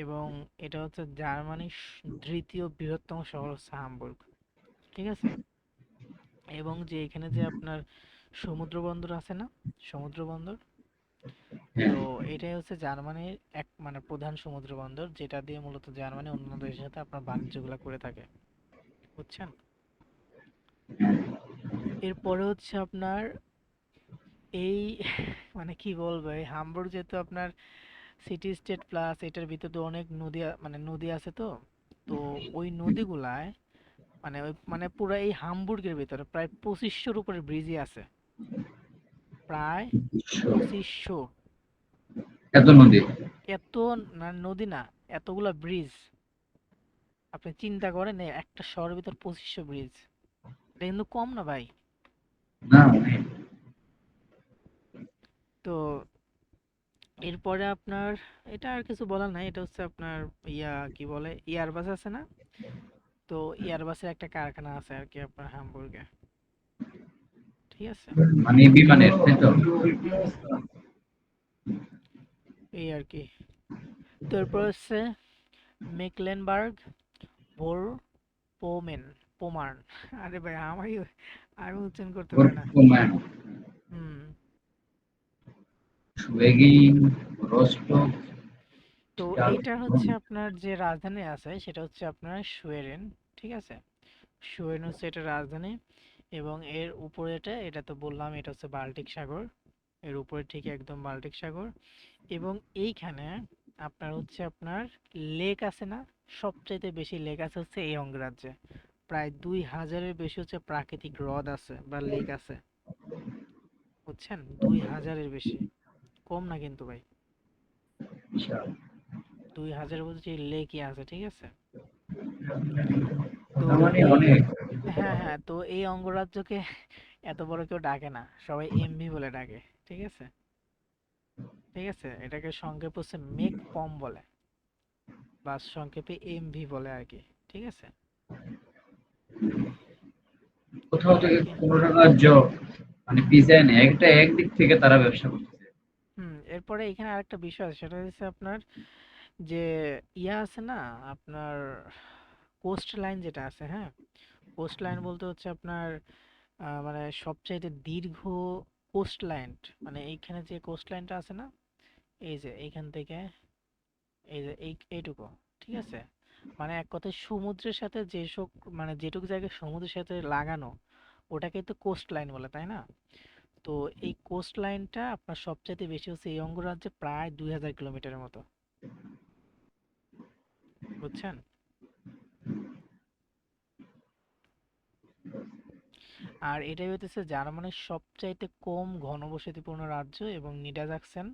এবং এটা হচ্ছে জার্মানির দ্বিতীয় বৃহত্তম শহর হচ্ছে হামবুর্গ। ঠিক আছে, এবং যে এখানে যে আপনার সমুদ্র বন্দর আছে না, সমুদ্র বন্দর, হ্যাঁ। তো এটাই হচ্ছে জার্মানির এক মানে প্রধান সমুদ্র বন্দর, যেটা দিয়ে মূলত জার্মানি অন্যান্য দেশের সাথে আপনার বাণিজ্যগুলো করে থাকে, বুঝছেন? এরপরে হচ্ছে আপনার এই মানে কি বলবো, এই হামবুর্গ যেহেতু আপনার সিটি স্টেট প্লাস এটার ভিতরে তো অনেক নদী মানে নদী আছে, তো তো ওই নদীগুলায় মানে ওই মানে পুরো এই হামবুর্গের ভিতরে প্রায় 2500-র উপরে ব্রিজই আছে, প্রায় বিশ্ব। 2500। এত নদী? এত নদী না, এতগুলা ব্রিজ, আপনি চিন্তা করেন একটা শহরের ভিতর 2500 ব্রিজ, এটা কিন্তু কম না ভাই। না অনেক। তো এরপরে আপনার এটা আর কিছু বলার নাই, এটা হচ্ছে আপনার ইয়া কি বলে, এয়ারবাস আছে না, তো এয়ারবাসের একটা কারখানা আছে আর কি আপনার হামবুর্গে। ঠিক আছে। মানে বিমানের, তাই তো? হুম হুম, এই আর কি। তারপর হচ্ছে মেকলেনবার্গ ভোর পোমেন পোমার্ন। আরে ভাই আমি উচ্চারণ করতে পারি না। বর্তমান, হুম। সুয়েগিন, রোস্টক, তো এইটার স্টালফর্ড। হচ্ছে আপনার যে রাজধানী আছে সেটা হচ্ছে আপনার সুয়েরেন। ঠিক আছে। সুয়েরেন হচ্ছে এটা রাজধানী, এবং এর উপরে এটা তো বললাম, এটা হচ্ছে বাল্টিক সাগর। এর উপরে ঠিক একদম বাল্টিক সাগর। এবং এইখানে আপনার হচ্ছে আপনার লেক আছে না, সবচাইতে বেশি লেক আছে হচ্ছে এই অঙ্গরাজ্যে। প্রায় 2000-এর বেশি হচ্ছে প্রাকৃতিক হ্রদ আছে বা লেক আছে। বুঝছেন, 2000-এর বেশি, কম না কিন্তু ভাই। বিশাল। 2000 বলছি লেকই আছে, ঠিক আছে। তো তার মানে এই, অনেক। হ্যাঁ হ্যাঁ, তো এই অঙ্গরাজ্যকে এত বড় কেউ ডাকে না, সবাই এমভি বলে ডাকে। ঠিক আছে। ঠিক আছে, এটাকে সংক্ষেপে হচ্ছে মেক পম বলে, বা সংক্ষেপে এমভি বলে আর কি। ঠিক আছে। কোথাও এই আর থেকে কি। কোনো রাজ্য মানে পিছায় নেই, একটা একদিক থেকে তারা ব্যবসা করতেছে। এরপরে এখানে আরেকটা বিষয় আছে, সেটা হচ্ছে আপনার যে আছে না আপনার কোস্ট লাইন যেটা আছে, হ্যাঁ। কোস্ট লাইন বলতে হচ্ছে আপনার মানে সবচাইতে দীর্ঘ কোস্ট লাইন, মানে এইখানে যে কোস্ট লাইনটা আছে না, এই যে এইখান থেকে এই যে এইটুকু। ঠিক আছে। মানে এক কথায় সমুদ্রের সাথে যেসব, মানে যেটুকু জায়গায় সমুদ্রের সাথে লাগানো, ওটাকে তো কোস্ট লাইন বলে, তাই না? তো এই কোস্ট লাইনটা আপনার সবচাইতে বেশি হচ্ছে এই অঙ্গরাজ্যে, প্রায় 2000 কিলোমিটারের মতো। বুঝছেন? আর এটাই হইতেছে জার্মানির সবচাইতে কম ঘনবসতিপূর্ণ রাজ্য, এবং নিডারজাকসেন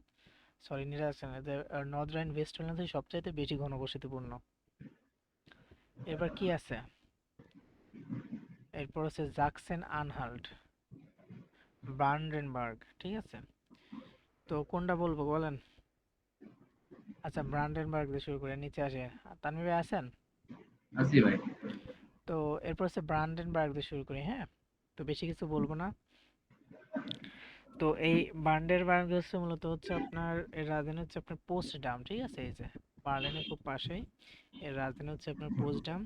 নর্থ রাইন ওয়েস্টফালিয়া থেকে সবচাইতে বেশি ঘনবসতিপূর্ণ। এবার কি আছে? এরপর হচ্ছে জাকসেন আনহাল্ট, ব্রান্ডেনবার্গ। ঠিক আছে। তো কোনটা বলবো বলেন? আচ্ছা, ব্রান্ডেনবার্গ দিয়ে শুরু করে নিচে আসে। তানভীর ভাই আছেন? আসি ভাই। তো এরপর হচ্ছে ব্রান্ডেনবার্গ দিয়ে শুরু করি, হ্যাঁ। তো বেশি কিছু বলবো না। তো এই ব্রান্ডেনবার্গ হচ্ছে মূলত হচ্ছে আপনার এর রাজধানী হচ্ছে আপনার পোস্টডাম। ঠিক আছে, এই যে বার্লিনের খুব পাশেই এর রাজধানী হচ্ছে আপনার পোস্টডাম।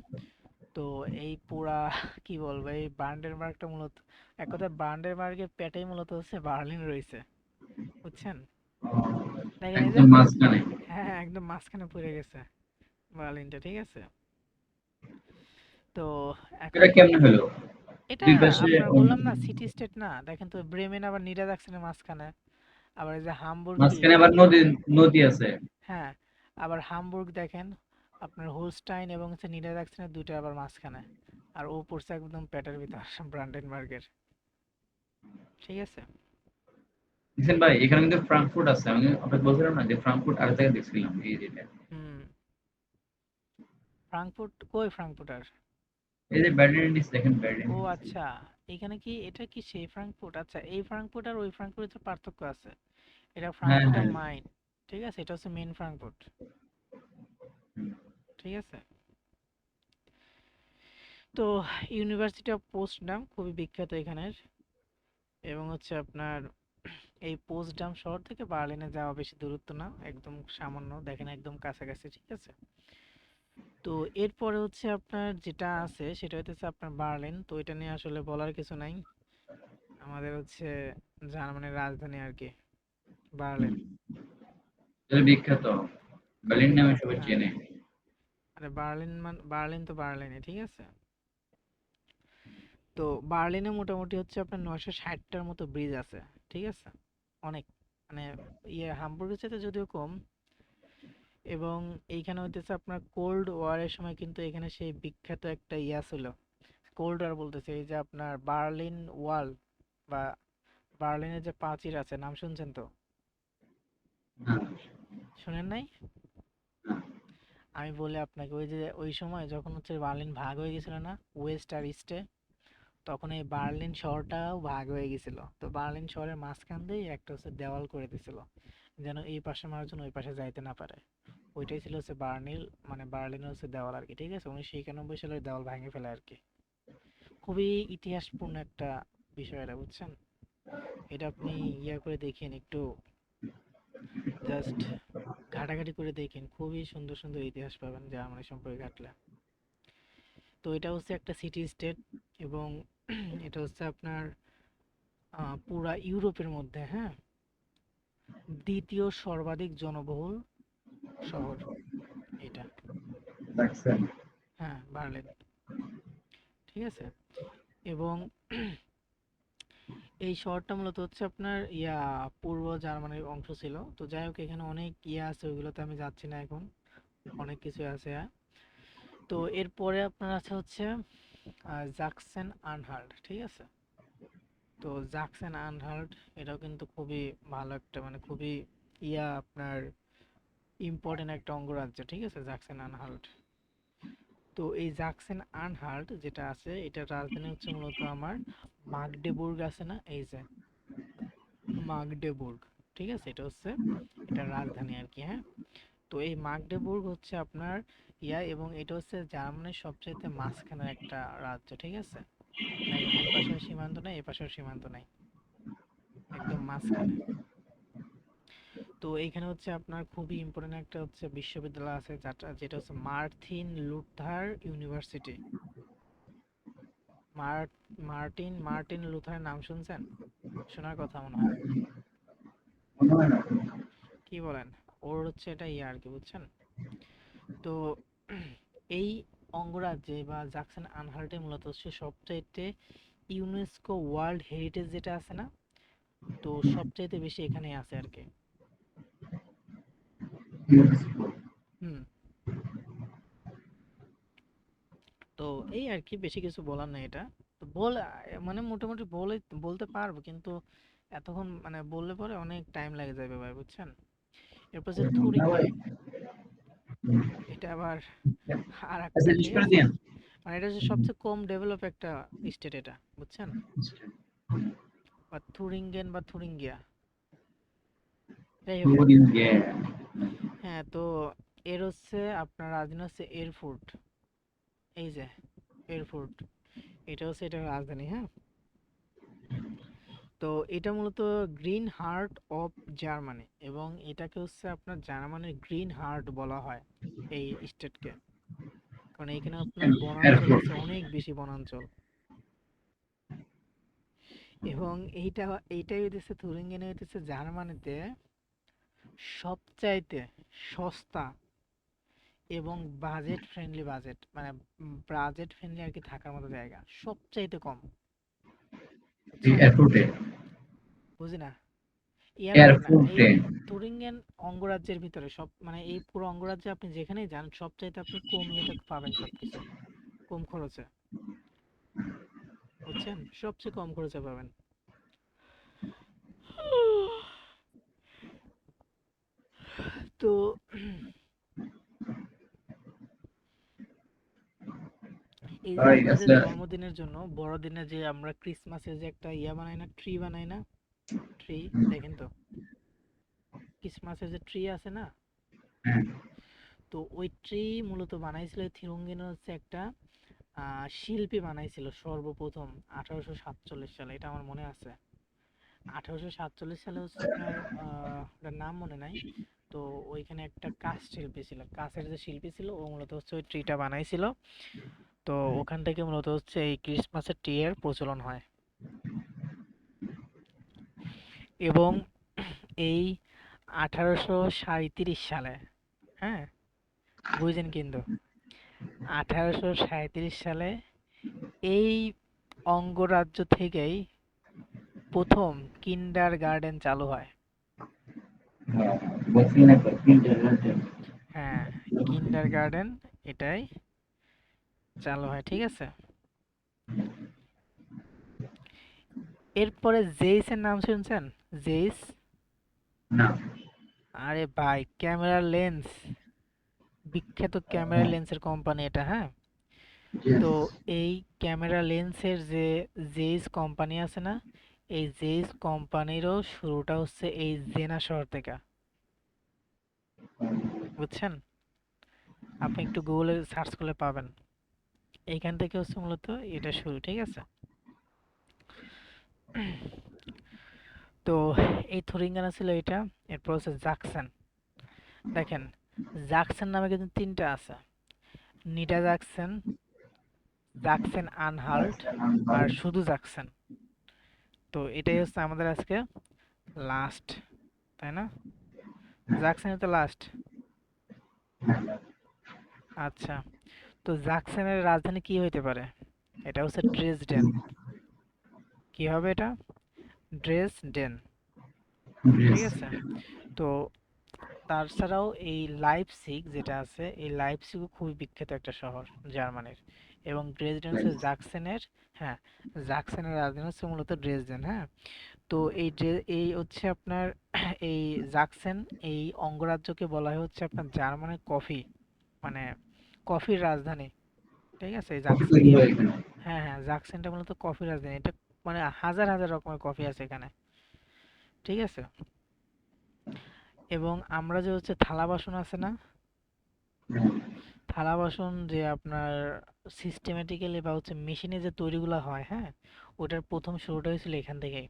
তো এই পুরা কি বলবো, এই ব্রান্ডেনবার্গটা মূলত এক কথায় ব্রান্ডেনবার্গের পেটেই মূলত হচ্ছে বার্লিন রয়েছে। বুঝছেন? দেখেন এই যে, একদম মাঝখানে। হ্যাঁ হ্যাঁ, একদম মাঝখানে পড়ে গেছে বার্লিনটা। ঠিক আছে। তো এটা এখন কেমনে হলো? এটা দুই পাশে আপনার বললাম না সিটি স্টেট না, দেখেন তো ব্রেমেন আবার নিডারজাকসেনের মাঝখানে, আবার এই যে হামবুর্গ কি, মাঝখানে আবার নদী, নদী আছে। হ্যাঁ, আবার হামবুর্গ দেখেন আপনার হোলস্টাইন এবং হচ্ছে নিডারজাকসেনের দুইটা আবার মাঝখানে, আর ও পড়ছে একদম পেটের ভিতর ব্রান্ডেনবার্গের। ঠিক আছে। দেখছেন ভাই, এখানে কিন্তু ফ্রাঙ্কফুর্ট আছে। আমি আপনাকে বলছিলাম না যে ফ্রাঙ্কফুর্ট আরেক জায়গায় দেখছিলাম, এই যেটা। হুম। ফ্রাঙ্কফুর্ট কই, ফ্রাঙ্কফুর্ট আর? এই যে বার্লিন দেখেন, বার্লিন। ও আচ্ছা, এখানে কি এটা কি সেই ফ্রাঙ্কফুর্ট? আচ্ছা, এই ফ্রাঙ্কফুর্ট আর ওই ফ্রাঙ্কফুর্টের তো পার্থক্য আছে। এটা হ্যাঁ ফ্রাঙ্কফুর্ট হ্যাঁ। am mine. ঠিক আছে, এটা হচ্ছে মেন ফ্রাঙ্কফুর্ট। হুম। ঠিক আছে। তো ইউনিভার্সিটি অফ পোস্টডাম খুবই বিখ্যাত এখানের, এবং হচ্ছে আপনার এই পোস্টডাম শহর থেকে বার্লিনে যাওয়া বেশি দূরত্ব না, একদম সামান্য, দেখেন একদম কাছাকাছি। ঠিক আছে। তো এরপরে হচ্ছে আপনার যেটা আছে সেটা হইতেছে আপনার বার্লিন। তো এটা নিয়ে আসলে বলার কিছু নাই, আমাদের হচ্ছে জার্মানির রাজধানী আর কি, বার্লিন। এটা বিখ্যাত, খুবই বার্লিন নামে বিখ্যাত, সবাই হ্যাঁ। চেনে। আরে বার্লিন তো বার্লিনে, ঠিক আছে। তো বার্লিনে মোটামুটি হচ্ছে আপনার 960টার মতো ব্রিজ আছে। ঠিক আছে, অনেক, মানে হামবুর্গের চাইতে যদিও কম। এবং এইখানে হইতেছে আপনার কোল্ড ওয়ারের সময় কিন্তু এখানে সেই বিখ্যাত একটা ছিল, কোল্ড ওয়ার বলতেছে, এই যে আপনার বার্লিন ওয়াল, বা বার্লিনের যে প্রাচীর আছে, নাম শুনছেন তো? না, শুনেন নাই? না। আমি বলি আপনাকে, ওই যে ওই সময় যখন হচ্ছে বার্লিন ভাগ হয়ে গেছিল না, ওয়েস্ট আর ইস্টে, তখন এই বার্লিন শহরটাও ভাগ হয়ে গেছিল। তো বার্লিন শহরের মাঝখান দিয়ে একটা হচ্ছে দেওয়াল করে দিছিল, যেন এই পাশে মানুষজন ওই পাশে যাইতে না পারে। ওইটাই ছিল হচ্ছে মানে বার্লিনের হচ্ছে দেওয়াল আর কি, ঠিক আছে? 1991 সালের দেওয়াল ভেঙে ফেলে আর কি। খুবই ইতিহাসপূর্ণ একটা বিষয় এটা, বুঝছেন? এটা আপনি করে দেখেন একটু, জাস্ট ঘাটাঘাটি করে দেখেন, খুবই সুন্দর সুন্দর ইতিহাস পাবেন জার্মানি সম্পর্কে ঘাটলে। তো এটা হচ্ছে একটা সিটি স্টেট, এবং এটা হচ্ছে আপনার পুরা ইউরোপের মধ্যে, হ্যাঁ, দ্বিতীয় সর্বাধিক জনবহুল শহর এটা। দেখছেন? হ্যাঁ, বার্লিন, ঠিক আছে? এবং এই শহরটা মূলত হচ্ছে আপনার পূর্ব জার্মানির অংশ ছিল। তো যাই হোক, এখানে অনেক আছে, ওইগুলোতে আমি যাচ্ছি না এখন, অনেক কিছু আছে, হ্যাঁ। তো এরপরে আপনার আছে হচ্ছে জাকসেন আনহাল্ট, ঠিক আছে? তো জাকসেন আনহাল্ট এটাও কিন্তু খুবই ভালো একটা, মানে খুবই আপনার ইম্পর্টেন্ট একটা অঙ্গরাজ্য, ঠিক আছে, জাকসেন আনহাল্ট। তো এই জাকসেন আনহাল্ট যেটা আছে, এটার রাজধানী হচ্ছে মূলত আমার মাগডেবুর্গ আছে না, এই যে মাগডেবুর্গ, ঠিক আছে? এটা হচ্ছে এটার রাজধানী আর কি, হ্যাঁ। তো এই মাগডেবুর্গ হচ্ছে আপনার এবং এটা হচ্ছে জার্মানির সবচাইতে মাঝখানের একটা রাজ্য, ঠিক আছে? দেখেন, এই পাশেও সীমান্ত নাই, এই পাশেও সীমান্ত নাই, একদম মাঝখানে। তো এইখানে হচ্ছে আপনার খুবই ইম্পর্টেন্ট একটা হচ্ছে বিশ্ববিদ্যালয় আছে, যেটা হচ্ছে মার্তিন লুথার ইউনিভার্সিটি। মার মার্টিন লুথার নাম শুনছেন? শোনার কথা মনে হয়। মনে হয় না। কি বলেন? ওর হচ্ছে এটা আর কি, বুঝছেন? তো এই অঙ্গরাজ্যে বা জাকসেন আনহাল্টে মূলত হচ্ছে সবচাইতে ইউনেস্কো ওয়ার্ল্ড হেরিটেজ যেটা আছে না, তো সবচাইতে বেশি এখানেই আছে আর কি। হুম। তো এই আর কি, বেশি কিছু বলার নেই এটা। তো মানে মোটামুটি বলতে পারবো, কিন্তু এতক্ষণ মানে বললে পরে অনেক টাইম লেগে যাবে ভাই, বুঝছেন? এরপর যে না ভাই। থুরিঙ্গেন, এটা আবার আর আচ্ছা, একটা, জিজ্ঞেস ঠিক করে আছে? দিয়েন। মানে এটা হচ্ছে সবচেয়ে কম ডেভেলপ একটা স্টেট এটা, বুঝছেন? বা থুরিঙ্গেন বা থুরিঙ্গিয়া, যাই হোক। থুরিঙ্গেন। হ্যাঁ, তো এর হচ্ছে আপনার রাজধানী হচ্ছে এরফুর্ট, এই যে এরফুর্ট, এটা হচ্ছে এটার রাজধানী, হ্যাঁ। তো এটা মূলত গ্রিন হার্ট অফ জার্মানি, এবং এটাকে হচ্ছে আপনার জার্মানির গ্রিন হার্ট বলা হয় এই স্টেটকে, কারণ এখানে আপনার বনাঞ্চল এয়ারপোর্ট। আছে, অনেক বেশি বনাঞ্চল। এবং এইটাই হইতেছে থুরিঙ্গেন, হইতেছে জার্মানিতে সবচাইতে সস্তা এবং মানে বাজেট ফ্রেন্ডলি আর কি থাকার মতো জায়গা, সবচাইতে কম, বুঝছেন? এয়ারপোর্টে। বুঝি না, এয়ারপোর্ট না, এই এয়ারপোর্টে। তুরিঙ্গেন অঙ্গরাজ্যের ভিতরে সব, মানে এই পুরো অঙ্গরাজ্যে আপনি যেখানেই যান সবচাইতে আপনি কম পাবেন সবকিছু, কম খরচে, বুঝছেন? সবচেয়ে কম খরচে পাবেন। তো এই যে ভাই আমরা যে আচ্ছা। জন্মদিনের জন্য, বড়দিনে যে আমরা ক্রিসমাসের যে একটা বানাই না, ট্রি বানাই না, ট্রি, দেখেন তো, ক্রিসমাসের যে ট্রি আছে না, হ্যাঁ। তো ওই ট্রি মূলত বানাইছিল থিরুঙ্গিনে হচ্ছে একটা শিল্পী বানাইছিল সর্বপ্রথম 1847 সালে, এটা আমার মনে আছে। 1847 সালে হচ্ছে আপনার ওটার নাম মনে নাই। তো ওইখানে একটা কাঠ শিল্পী ছিল, কাঠের যে শিল্পী ছিল, ও মূলত হচ্ছে ওই ট্রিটা বানাইছিল। তো ওখান থেকে মূলত হচ্ছে এই ক্রিসমাসের ট্রি এর প্রচলন হয়। এবং এই 1837 সালে, হ্যাঁ, বুঝছেন কিন্তু, 1837 সালে এই অঙ্গরাজ্য থেকেই প্রথম কিন্ডার গার্ডেন চালু হয়। হ্যাঁ, বলছি না তো, তিনটে রাজ্য। হ্যাঁ, কিন্ডার গার্ডেন এটাই চালু হয়, ঠিক আছে? এরপরে জেইস এর নাম শুনছেন? জেইস, না। আরে ভাই, ক্যামেরা লেন্স, বিখ্যাত ক্যামেরা হ্যাঁ। লেন্সের কোম্পানি এটা, হ্যাঁ। তো ইয়েস। এই ক্যামেরা লেন্সের যে জেইস কোম্পানি আছে না, এই জেইস কোম্পানিরও শুরুটা হচ্ছে এই জেনা শহর থেকে। বুঝছেন? আপনি একটু গুগলে সার্চ করলে পাবেন। এইখান থেকে হচ্ছে মূলত এটা শুরু, ঠিক আছে? তো এই থুরিঙ্গানা ছিল এটা। এরপর হচ্ছে জাকসেন। দেখেন, জাকসেন নামে কিন্তু তিনটা আছে: নিডা জাকসেন, জাকসেন আনহাল্ট, আর শুধু জাকসেন। তো এটাই হচ্ছে আমাদের আজকে লাস্ট, তাই না? জাকসেনই তো লাস্ট। আচ্ছা, তো জাকসেনের রাজধানী কি হইতে পারে? এটা হচ্ছে ড্রেসডেন। কি হবে এটা? ড্রেসডেন, ঠিক আছে? তো তাছাড়াও এই লাইপজিগ যেটা আছে, এই লাইপজিগও খুবই বিখ্যাত একটা শহর জার্মানির। এবং ড্রেসডেন হচ্ছে জাকসেনের, হ্যাঁ, জাকসেনের রাজধানী হচ্ছে মূলত ড্রেসডেন, হ্যাঁ। তো এই হচ্ছে আপনার এই জাকসেন, এই অঙ্গরাজ্যকে বলা হয় হচ্ছে আপনার জার্মানির কফি, মানে কফির রাজধানী, ঠিক আছে? এই কফি জাকসেন তৈরি ইয়া, হয় এখানে। হ্যাঁ হ্যাঁ, জাকসেনটা মূলত কফির রাজধানী। এটা মানে হাজার হাজার রকমের কফি আছে এখানে, ঠিক আছে? এবং আমরা যে হচ্ছে থালা বাসন আছে না, থালা বাসন যে আপনার সিস্টেমেটিক্যালি বা হচ্ছে মেশিনে যে তৈরিগুলো হয়, হ্যাঁ, ওটার প্রথম শুরুটা হয়েছিল এখান থেকেই।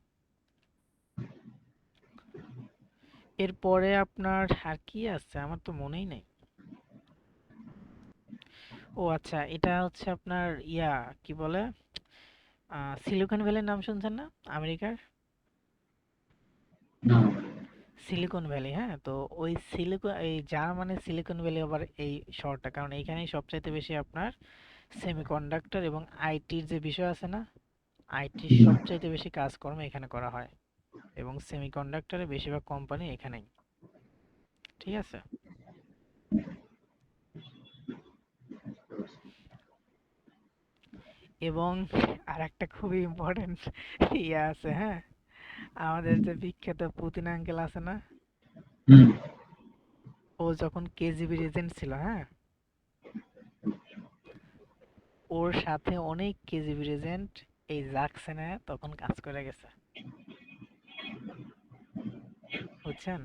এরপরে আপনার আর কি আছে আমার তো মনেই নেই। ও আচ্ছা, এটা হচ্ছে আপনার ইয়া, কি বলে, সিলিকন ভ্যালির নাম শুনছেন না, আমেরিকার? না। সিলিকন ভ্যালি, হ্যাঁ। তো ওই সিলিকন, এই জার্মানির সিলিকন ভ্যালি আবার এই শহরটা, কারণ এইখানেই সবচাইতে বেশি আপনার সেমিকন্ডাক্টর এবং আইটির যে বিষয় আছে না, আইটির সবচাইতে বেশি কাজকর্ম এখানে করা হয়। এবং সেমিকন্ডাক্টরের বেশিরভাগ কোম্পানি এখানেই, ঠিক আছে? এবং আর একটা খুবই ইম্পর্টেন্ট ইয়ে আছে, হ্যাঁ। আমাদের যে বিখ্যাত পুতিন আঙ্কেল আছে না, হুম। ও যখন কেজিবি এজেন্ট ছিল, হ্যাঁ, ওর সাথে অনেক কেজিবি এজেন্ট এই জাকসেনে তখন কাজ করে গেছে, বুঝছেন?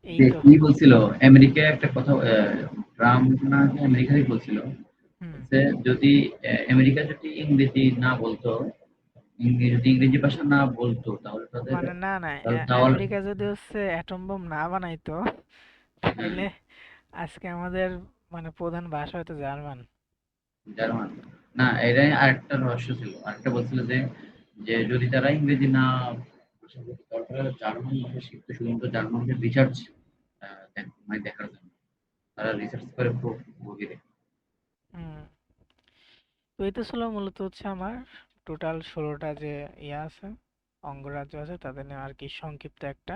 এই তো। কি বলছিল আমেরিকা একটা কথা, ট্রাম্প না আমেরিকাই বলছিল হুম। যে যদি আমেরিকা যদি ইংরেজি না বলতো, যদি ইংরেজি ভাষা না বলতো তাহলে তাদের, মানে না না, তাহলে আমেরিকা যদি হচ্ছে অ্যাটম বোম না বানাইতো, তাইলে আজকে আমাদের মানে প্রধান ভাষা হয়তো জার্মান। জার্মান। না, এটাই আরেকটা রহস্য ছিল। আরেকটা বলছিল যে যে যদি তারা ইংরেজি না ভাষা বলতো তাহলে তারা জার্মান ভাষা শিখতো শুধুমাত্র জার্মানদের রিসার্চ মানে দেখার জন্য। তারা রিসার্চ করে খুব গভীরে। হুম। তো এই তো ছিল মূলত হচ্ছে আমার টোটাল 16টা যে ইয়ে আছে, অঙ্গরাজ্য আছে, তাদের নিয়ে আর কি সংক্ষিপ্ত একটা